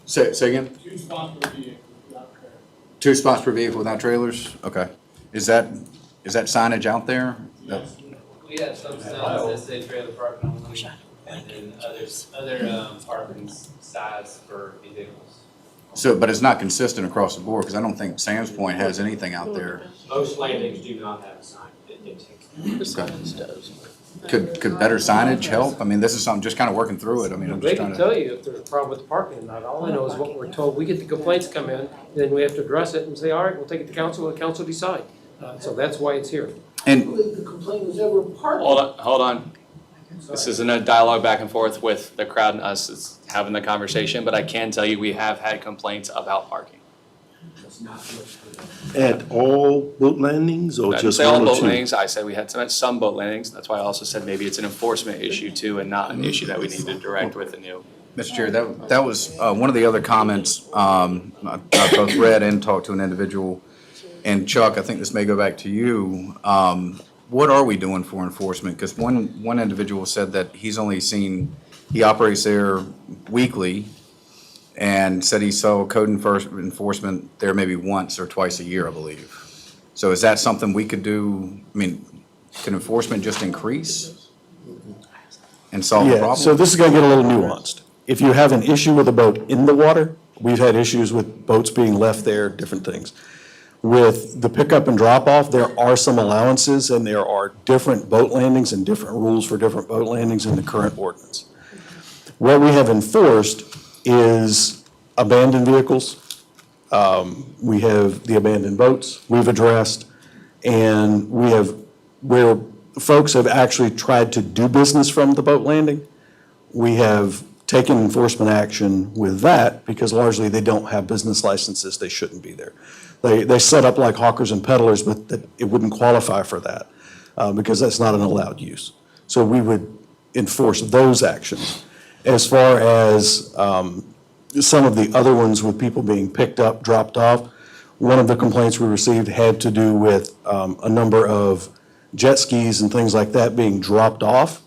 Say again? 2 spots per vehicle. 2 spots per vehicle without trailers? Okay. Is that signage out there? Yes. We have some signs that say trailer parking only, and then other parking size for vehicles. So, but it's not consistent across the board, because I don't think Sam's Point has anything out there. Most landings do not have a sign. The signs does. Could better signage help? I mean, this is something, just kind of working through it. I mean, I'm They just can trying tell to. you if there's a problem with the parking or not. All I know is what we're told. We get the complaints come in, then we have to address it and say, all right, we'll take it to council, and council decide. So that's why it's here. And The complaint was ever part Hold on. This isn't a dialogue back and forth with the crowd and us, it's having the conversation, but I can tell you we have had complaints about parking. At all boat landings or I didn't just say all one or boat two? landings, I said we had some boat landings, that's why I also said maybe it's an enforcement issue too, and not an issue that we need to direct with the new. Mr. Chair, that was one of the other comments. I both read and talked to an individual. And Chuck, I think this may go back to you. What are we doing for enforcement? Because one individual said that he's only seen, he operates there weekly and said he saw code enforcement there maybe once or twice a year, I believe. So is that something we could do? I mean, can enforcement just increase and solve the Yeah, problem? so this is going to get a little nuanced. If you have an issue with a boat in the water, we've had issues with boats being left there, different things. With the pickup and drop-off, there are some allowances, and there are different boat landings and different rules for different boat landings in the current ordinance. What we have enforced is abandoned vehicles. We have the abandoned boats we've addressed, and we have, where folks have actually tried to do business from the boat landing, we have taken enforcement action with that because largely they don't have business licenses, they shouldn't be there. They set up like hawkers and peddlers, but that it wouldn't qualify for that because that's not an allowed use. So we would enforce those actions. As far as some of the other ones with people being picked up, dropped off, one of the complaints we received had to do with a number of jet skis and things like that being dropped off,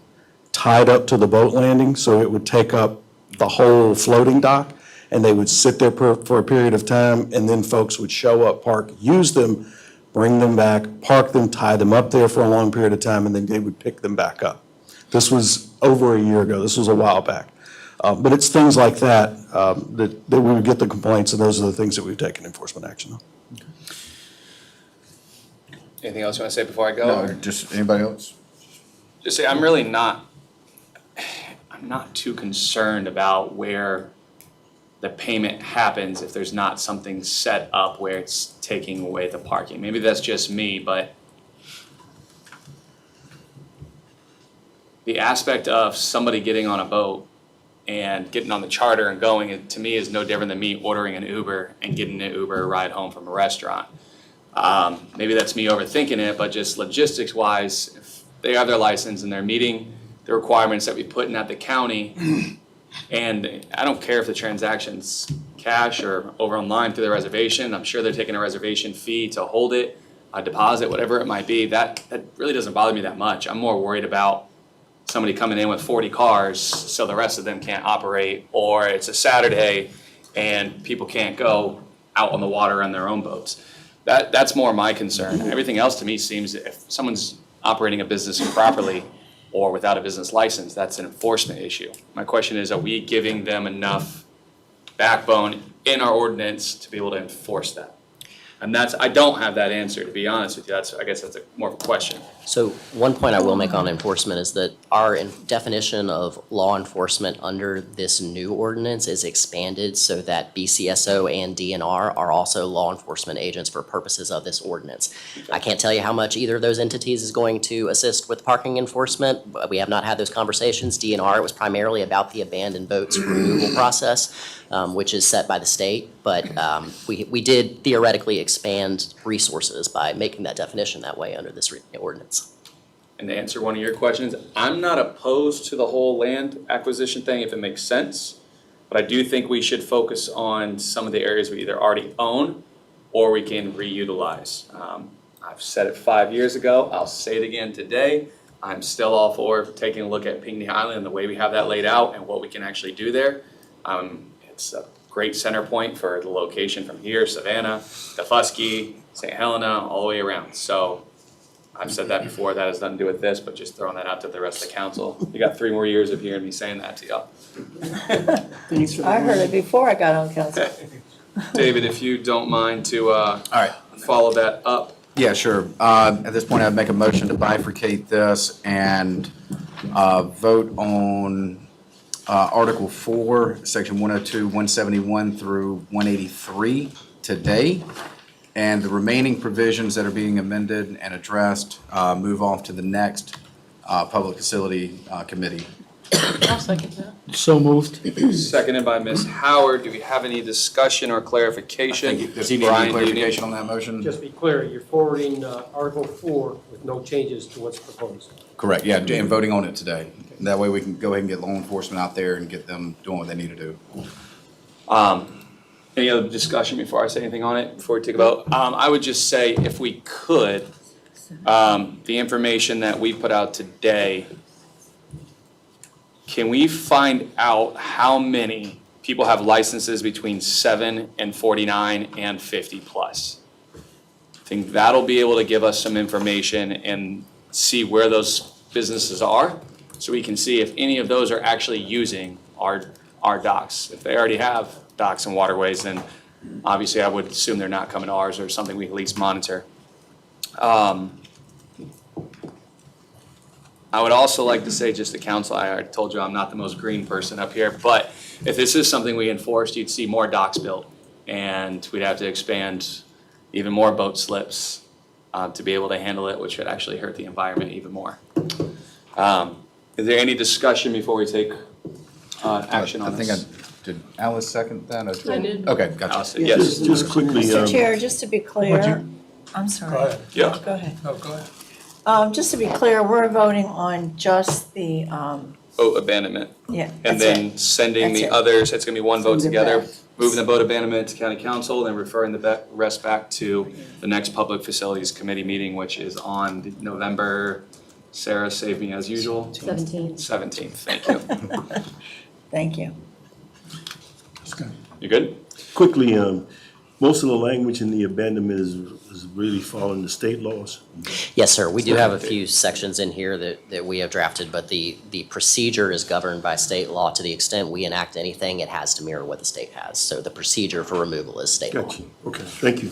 tied up to the boat landing, so it would take up the whole floating dock, and they would sit there for a period of time, and then folks would show up, park, use them, bring them back, park them, tie them up there for a long period of time, and then they would pick them back up. This was over a year ago. This was a while back. But it's things like that that we would get the complaints, and those are the things that we've taken enforcement action on. Anything else you want to say before I go? No, or- just anybody else? Just say, I'm really not, I'm not too concerned about where the payment happens if there's not something set up where it's taking away the parking. Maybe that's just me, but the aspect of somebody getting on a boat and getting on the charter and going, it, to me, is no different than me ordering an Uber and getting an Uber ride home from a restaurant. Maybe that's me overthinking it, but just logistics-wise, if they have their license and they're meeting the requirements that we put in at the county, and I don't care if the transaction's cash or over online through the reservation, I'm sure they're taking a reservation fee to hold it, a deposit, whatever it might be, that really doesn't bother me that much. I'm more worried about somebody coming in with 40 cars so the rest of them can't operate, or it's a Saturday and people can't go out on the water on their own boats. That's more my concern. Everything else to me seems, if someone's operating a business improperly or without a business license, that's an enforcement issue. My question is, are we giving them enough backbone in our ordinance to be able to enforce that? And that's, I don't have that answer, to be honest with you. I guess that's more of a question. So one point I will make on enforcement is that our definition of law enforcement under this new ordinance is expanded so that BCSO and DNR are also law enforcement agents for purposes of this ordinance. I can't tell you how much either of those entities is going to assist with parking enforcement, but we have not had those conversations. DNR, it was primarily about the abandoned boats removal process, which is set by the state, but we did theoretically expand resources by making that definition that way under this ordinance. And to answer one of your questions, I'm not opposed to the whole land acquisition thing if it makes sense, but I do think we should focus on some of the areas we either already own or we can reutilize. I've said it 5 years ago, I'll say it again today. I'm still all for taking a look at Pinckney Island and the way we have that laid out and what we can actually do there. It's a great center point for the location from here, Savannah, Defusky, St. Helena, all the way around. So I've said that before, that has nothing to do with this, but just throwing that out to the rest of the council. You got 3 more years of hearing me saying that to y'all. I heard it before I got on council. David, if you don't mind to follow that up. Yeah, sure. At this point, I'd make a motion to bifurcate this and vote on Article 4, Section 102, 171 through 183 today. And the remaining provisions that are being amended and addressed move off to the next Public Facility Committee. I'll second that. So moved. Seconded by Ms. Howard. Do we have any discussion or clarification? Does he need Brian, any do you need- clarification on that motion? Just be clear, you're forwarding Article 4 with no changes to what's proposed. Correct, yeah, and voting on it today. That way we can go ahead and get law enforcement out there and get them doing what they need to do. Any other discussion before I say anything on it, before we take a vote? I would just say, if we could, the information that we put out today, can we find out how many people have licenses between 7 and 49 and 50 plus? I think that'll be able to give us some information and see where those businesses are, so we can see if any of those are actually using our our docks. If they already have docks and waterways, then obviously I would assume they're not coming to ours or something we can at least monitor. I would also like to say, just to council, I already told you I'm not the most green person up here, but if this is something we enforced, you'd see more docks built, and we'd have to expand even more boat slips to be able to handle it, which would actually hurt the environment even more. Is there any discussion before we take action on this? Did Alice second that? I did. Okay, gotcha. Allison, yes. Just quickly, Mr. Chair, just to be clear, I'm Go sorry. ahead. Yeah. Go ahead. No, go ahead. Just to be clear, we're voting on just the, Boat abandonment. yeah, And that's then it. sending That's the it. others, it's gonna be one vote Send it together, back. moving the boat abandonment to county council, then referring the rest back to the next public facilities committee meeting, which is on November, Sarah, save me as usual. 17th, thank you. Thank you. You good? quickly, most of the language in the abandonment is really following the state laws. Yes, sir. We do have a few sections in here that we have drafted, but the procedure is governed by state law. To the extent we enact anything, it has to mirror what the state has. So the procedure for removal is state law. Gotcha. Okay, thank you.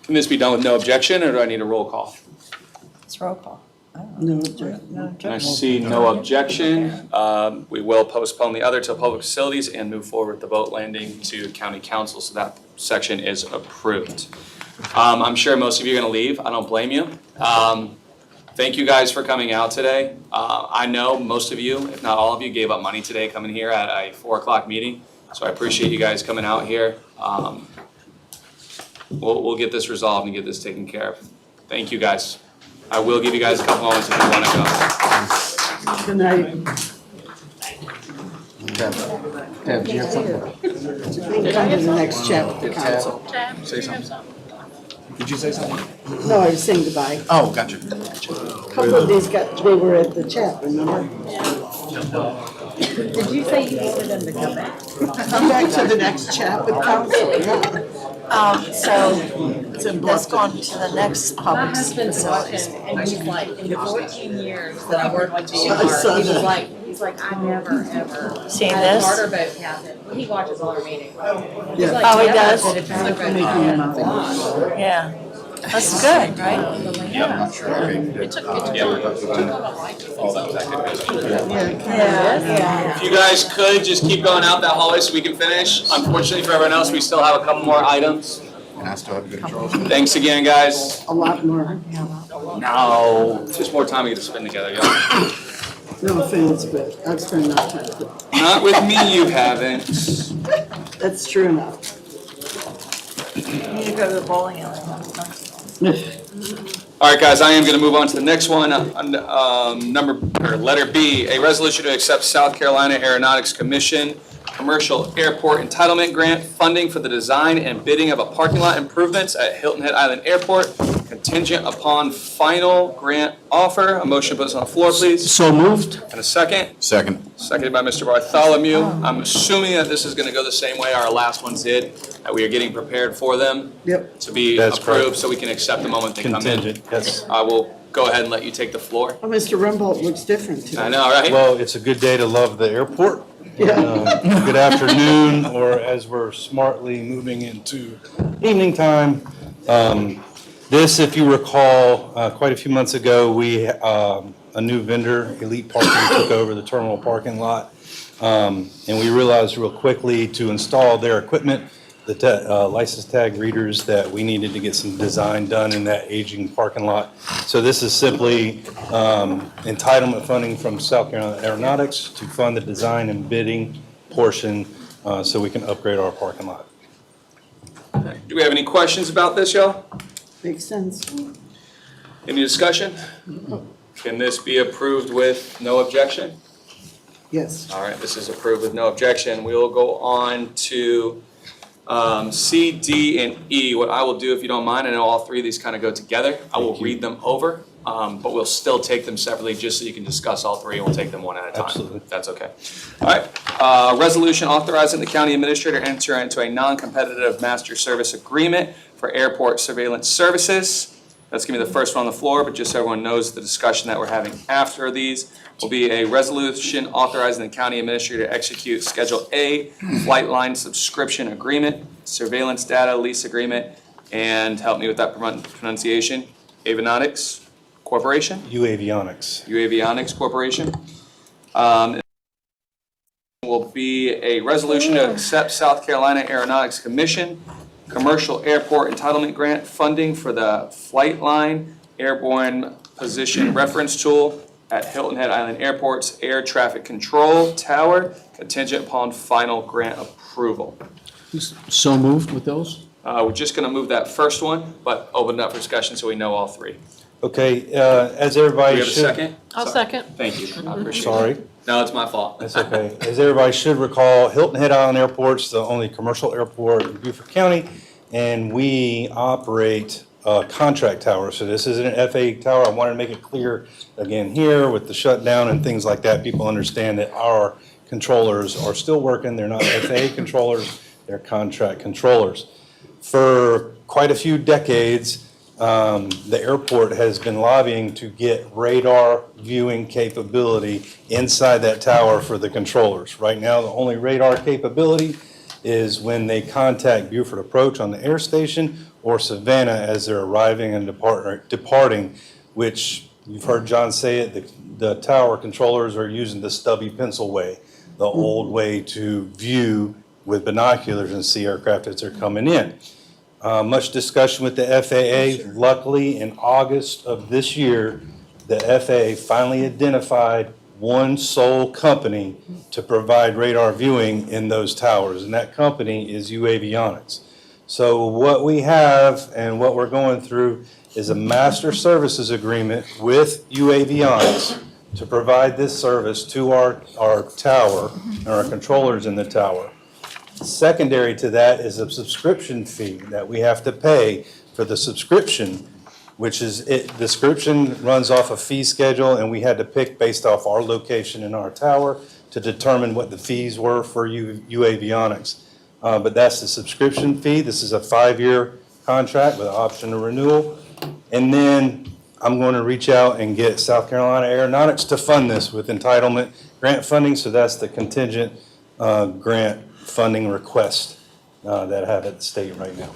Can this be done with no objection, or do I need a roll call? It's roll call. No objection. No I objection. see no objection. We will postpone the other to public facilities and move forward with the boat landing to county council, so that section is approved. I'm sure most of you are gonna leave. I don't blame you. Thank you guys for coming out today. I know most of you, if not all of you, gave up money today coming here at a 4 o'clock meeting, so I appreciate you guys coming out here. We'll get this resolved and get this taken care of. Thank you, guys. I will give you guys a couple moments if you wanna go. Good night. Deb, do you have something? Come to the next chapter, council. Say something. Did you say something? No, I was saying goodbye. Oh, gotcha. A couple of these they were at the chat, remember? Did you say you wanted them to come back? Come back to the next chat with council, yeah. So let's go on to the next public facilities. And he's like, in the 14 years that I worked with I saw Beaufort, he was that. like, I never, ever Seen had a this? charter boat captain. Well, he watches all our meetings. He's like, Oh, he never does? did a charter boat Making captain. them up. Yeah, that's good, right? I'm not sure. Okay. Yeah. If you guys could, just keep going out that hallway so we can finish. Unfortunately for everyone else, we still have a couple more items. And I still have good control. Thanks again, guys. A lot more. No, just more time we get to spend together, y'all. No offense, but I've spent enough time with it. Not with me, you haven't. That's true enough. You need to go to the bowling alley. All right, guys, I am gonna move on to the next one, letter B, a resolution to accept South Carolina Aeronautics Commission Commercial Airport Entitlement Grant funding for the design and bidding of a parking lot improvements at Hilton Head Island Airport, contingent upon final grant offer. A motion to put this on the floor, please. So moved. And a second? Second. Seconded by Mr. Bartholomew. I'm assuming that this is gonna go the same way our last ones did, that we are getting prepared for them Yep. to be That's correct. approved, so we can accept the moment they come in. Contingent, yes. I will go ahead and let you take the floor. Oh, Mr. Rumboldt looks different today. I know, right? Well, it's a good day to love the airport. Good afternoon, or as we're smartly moving into evening time. This, if you recall, quite a few months ago, a new vendor, Elite Parking, took over the terminal parking lot. And we realized real quickly to install their equipment, the license tag readers, that we needed to get some design done in that aging parking lot. So this is simply entitlement funding from South Carolina Aeronautics to fund the design and bidding portion so we can upgrade our parking lot. Do we have any questions about this, y'all? Makes sense. Any discussion? Can this be approved with no objection? Yes. All right, this is approved with no objection. We will go on to C, D, and E. What I will do, if you don't mind, I know all three of these kind of go together. I will read them over, but we'll still take them separately just so you can discuss all three, and we'll take them one at a time. Absolutely. If that's okay. All right, resolution authorizing the county administrator to enter into a non-competitive master service agreement for airport surveillance services. That's going to be the first one on the floor, but just so everyone knows, the discussion that we're having after these will be a resolution authorizing the county administrator to execute Schedule A flight line subscription agreement, surveillance data lease agreement, and help me with that pronunciation, Avionics Corporation? UAvionics. UAvionics Corporation. Will be a resolution to accept South Carolina Aeronautics Commission Commercial Airport Entitlement Grant funding for the Flight Line Airborne Position Reference Tool at Hilton Head Island Airport's Air Traffic Control Tower, contingent upon final grant approval. So moved with those? We're just going to move that first one, but open it up for discussion so we know all three. Okay, as Do everybody we have a should. second? I'll Sorry. second. Thank you. I appreciate it. Sorry. No, it's my fault. That's okay. As everybody should recall, Hilton Head Island Airport's the only commercial airport in Beaufort County, and we operate a contract tower. So this isn't an FAA tower. I wanted to make it clear again here with the shutdown and things like that. People understand that our controllers are still working. They're not FAA controllers. They're contract controllers. For quite a few decades, the airport has been lobbying to get radar viewing capability inside that tower for the controllers. Right now, the only radar capability is when they contact Beaufort Approach on the air station or Savannah as they're arriving and departing, which you've heard John say it, the tower controllers are using the stubby pencil way, the old way to view with binoculars and see aircraft as they're coming in. Much discussion with the FAA. Luckily, in August of this year, the FAA finally identified one sole company to provide radar viewing in those towers, and that company is UAvionics. So what we have and what we're going through is a master services agreement with UAvionics to provide this service to our tower and our controllers in the tower. Secondary to that is a subscription fee that we have to pay for the subscription, which is, the subscription runs off a fee schedule, and we had to pick based off our location in our tower to determine what the fees were for UAvionics. But that's the subscription fee. This is a 5-year contract with an option of renewal. And then I'm going to reach out and get South Carolina Aeronautics to fund this with entitlement grant funding. So that's the contingent grant funding request that I have at the state right now.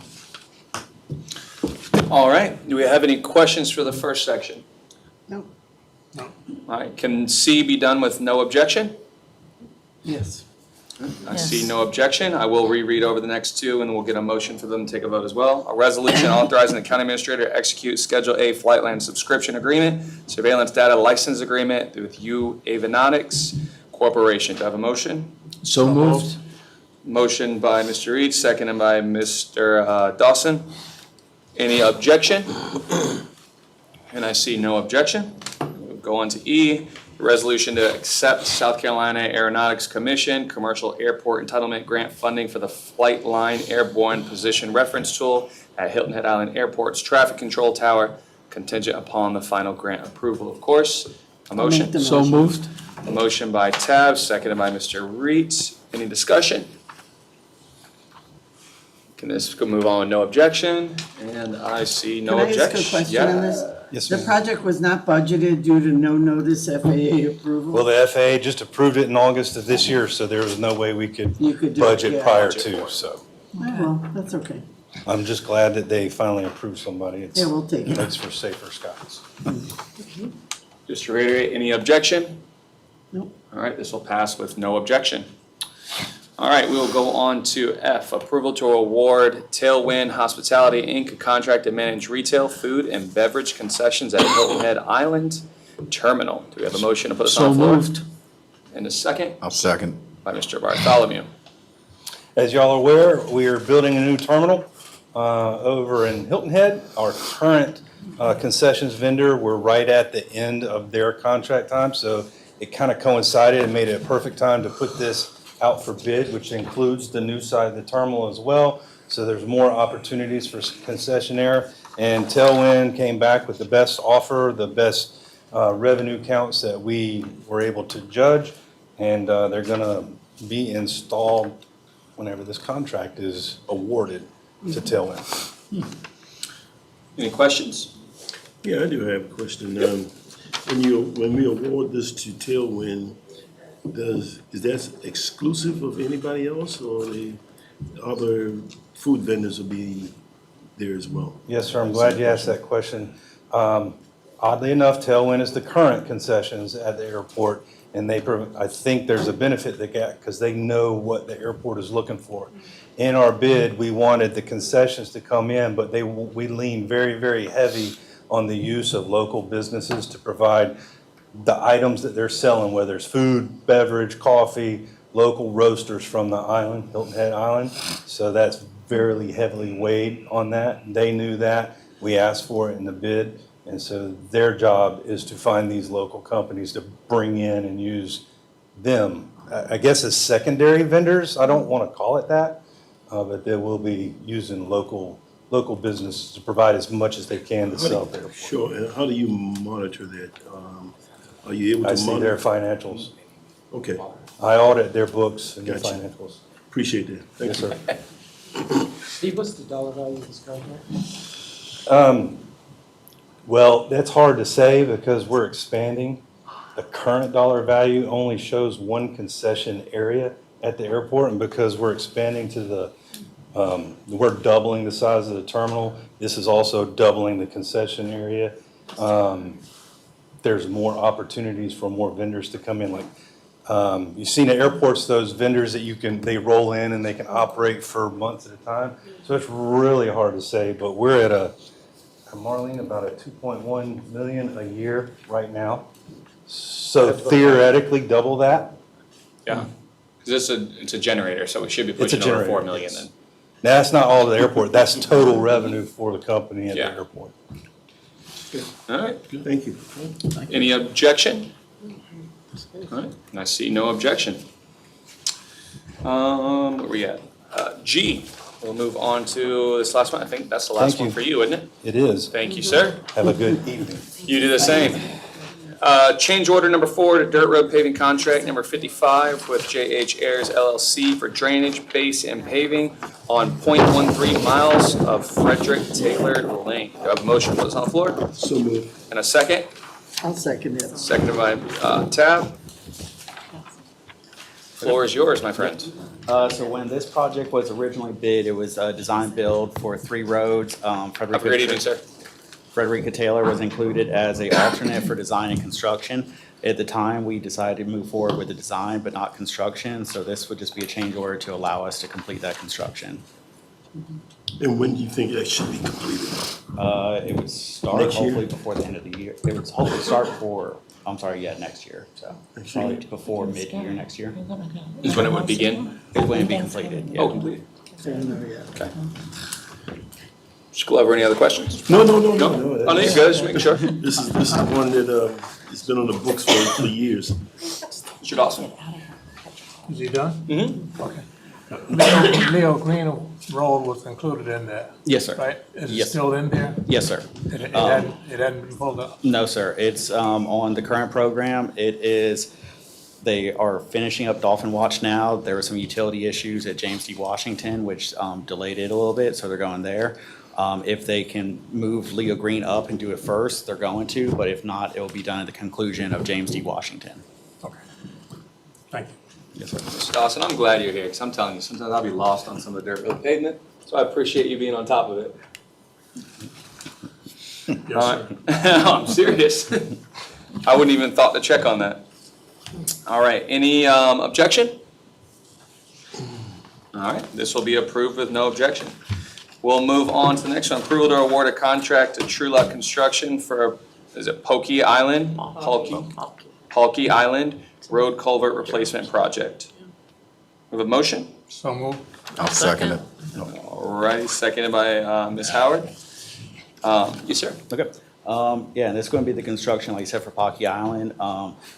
All right, do we have any questions for the first section? No. All right, can C be done with no objection? Yes. I see no objection. I will reread over the next two, and we'll get a motion for them to take a vote as well. A resolution authorizing the county administrator to execute Schedule A Flightline Subscription Agreement, Surveillance Data License Agreement with UAvionics Corporation. Do I have a motion? So moved. Motion by Mr. Reed, seconded by Mr. Dawson. Any objection? And I see no objection. We'll go on to E, the resolution to accept South Carolina Aeronautics Commission Commercial Airport Entitlement Grant funding for the Flight Line Airborne Position Reference Tool at Hilton Head Island Airport's Traffic Control Tower, contingent upon the final grant approval, of course. A motion? So moved. A motion by Tab, seconded by Mr. Reed. Any discussion? Can this go move on with no objection? And I see no objection. Can I ask a question on this? Yes, The ma'am. project was not budgeted due to no notice FAA approval? Well, the FAA just approved it in August of this year, so there was no way we could You could do it, budget yeah. prior to, so. Oh, well, that's okay. I'm just glad that they finally approved somebody. Yeah, we'll take it. Makes for safer skies. Just to reiterate, any objection? Nope. All right, this will pass with no objection. All right, we will go on to F, approval to award Tailwind Hospitality, Inc., a contract to manage retail, food, and beverage concessions at Hilton Head Island Terminal. Do we have a motion to put this on the floor? So moved. And a second I'll second. by Mr. Bartholomew. As y'all are aware, we are building a new terminal over in Hilton Head. Our current concessions vendor, we're right at the end of their contract time, so it kind of coincided and made it a perfect time to put this out for bid, which includes the new side of the terminal as well. So there's more opportunities for concessionaire. And Tailwind came back with the best offer, the best revenue counts that we were able to judge. And they're gonna be installed whenever this contract is awarded to Tailwind. Any questions? Yeah, I do have a question. When we award this to Tailwind, is that exclusive of anybody else, or the other food vendors will be there as well? Yes, sir, I'm glad you asked that question. Oddly enough, Tailwind is the current concessions at the airport, and I think there's a benefit they get because they know what the airport is looking for. In our bid, we wanted the concessions to come in, but we lean very, very heavy on the use of local businesses to provide the items that they're selling, whether it's food, beverage, coffee, local roasters from the island, Hilton Head Island. So that's very heavily weighed on that. They knew that. We asked for it in the bid. And so their job is to find these local companies to bring in and use them, I guess, as secondary vendors. I don't want to call it that, but they will be using local businesses to provide as much as they can to sell there. Sure, and how do you monitor that? Are you able to I monitor? see their financials. Okay, I audit their books and their Gotcha. financials. appreciate that. Thank Yes, you. sir. Steve, what's the dollar value of this contract? Well, that's hard to say because we're expanding. The current dollar value only shows one concession area at the airport, and because we're expanding to we're doubling the size of the terminal. This is also doubling the concession area. There's more opportunities for more vendors to come in. Like you've seen at airports, those vendors that they roll in and they can operate for months at a time. So it's really hard to say, but we're at Marlene, about a 2.1 million a year right now. So theoretically, double that. Yeah, because it's a generator, so we should be It's a pushing over 4 generator, million yes. then. Now, that's not all of the airport. That's total revenue for the company at the Yeah. airport. All right, Thank you. any objection? All right, and I see no objection. Where we at? G, we'll move on to this last one. I think that's the last Thank one you. for you, isn't it? It is. Thank you, sir. Have a good evening. You do the same. Change order number 4 to dirt road paving contract number 55 with JH Ayers LLC for drainage, base, and paving on .13 miles of Frederick Taylor Lane. Do I have a motion for this on the floor? So moved. And a second? I'll second it. Seconded by Tab. Floor is yours, my friend. So when this project was originally bid, it was a design build for 3 roads. Have a great evening, sir. Frederica Taylor was included as an alternate for design and construction. At the time, we decided to move forward with the design but not construction, so this would just be a change order to allow us to complete that construction. And when do you think that should be completed? It would start Next year? hopefully before the end of the year. It would hopefully start next year, so Next year. probably before mid-year next year. Is when it would begin? It's when it'd be completed, yeah. Oh, completed. Okay. Mr. Glover, any other questions? No. Oh, no, you're good, just making sure. This is the one that, it's been on the books for years. Mr. Dawson? Is he done? Mm-hmm. Okay. Leo Green Road was included in that, Yes, sir. right? Is it Yes. still in there? Yes, sir. It hadn't been pulled up? No, sir. It's on the current program. They are finishing up Dolphin Watch now. There were some utility issues at James D. Washington, which delayed it a little bit, so they're going there. If they can move Leo Green up and do it first, they're going to, but if not, it will be done at the conclusion of James D. Washington. Okay. Thank you. Yes, sir. Mr. Dawson, I'm glad you're here, because I'm telling you, sometimes I'll be lost on some of the dirt road pavement, so I appreciate you being on top of it. Yes, sir. I'm serious. I wouldn't even thought to check on that. All right, any objection? All right, this will be approved with no objection. We'll move on to the next one. Approval to award a contract to True Luck Construction for, is it Pokey Island? Pokey Island Road Culvert Replacement Project. We have a motion? So moved. I'll second it. All righty, seconded by Ms. Howard. Yes, sir. Okay. Yeah, and this is going to be the construction, like I said, for Pocky Island.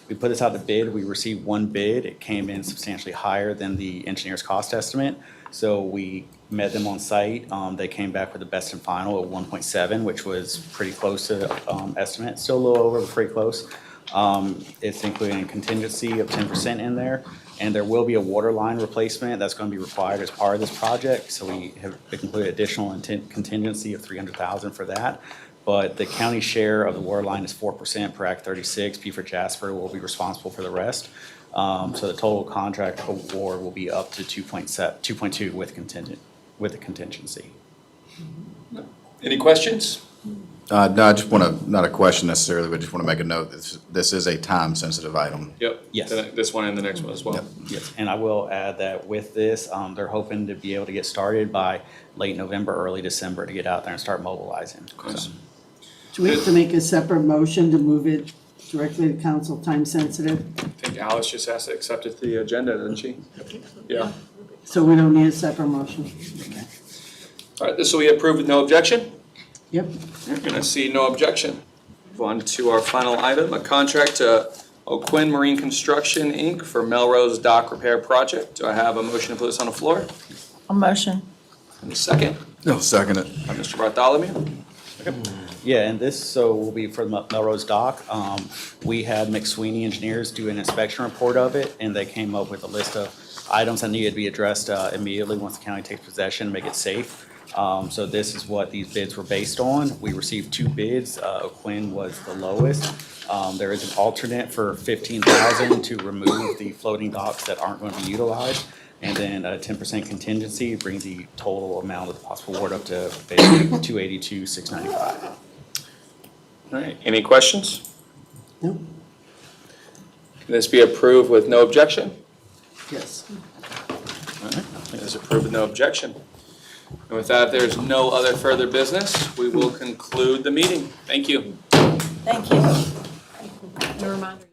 We put this out to bid. We received 1 bid. It came in substantially higher than the engineer's cost estimate. So we met them on site. They came back with the best and final at 1.7, which was pretty close to estimate. Still a little over, but pretty close. It's including a contingency of 10% in there. And there will be a water line replacement that's going to be required as part of this project. So we have included additional contingency of $300,000 for that. but the county share of the water line is 4% per Act 36. Beaufort Jasper will be responsible for the rest. So the total contract award will be up to 2.2 with the contingency. Any questions? No, I just want to, not a question necessarily, but just want to make a note, this is a time-sensitive item. Yep. Yes. This one and the next one as well. Yep. Yes, and I will add that with this, they're hoping to be able to get started by late November, early December to get out there and start mobilizing. So, Do we have to make a separate motion to move it directly to council, time sensitive? I think Alice just has to accept it to the agenda, doesn't she? Yeah. So we don't need a separate motion? All right, this will be approved with no objection. Yep. You're gonna see no objection. Move on to our final item, a contract to O'Quinn Marine Construction, Inc. for Melrose Dock Repair Project. Do I have a motion to put this on the floor? A motion. And a second? No, second it. By Mr. Bartholomew. yeah, and this, so will be for the Melrose Dock. We had McSweeney Engineers do an inspection report of it, and they came up with a list of items that needed to be addressed immediately once the county takes possession, make it safe. So this is what these bids were based on. We received 2 bids. O'Quinn was the lowest. There is an alternate for $15,000 to remove the floating docks that aren't going to be utilized. And then a 10% contingency brings the total amount of the possible award up to basically $282,695. All right, any questions? No. Can this be approved with no objection? Yes. All right, it is approved with no objection. And with that, if there's no other further business, we will conclude the meeting. Thank you. Thank you. A reminder.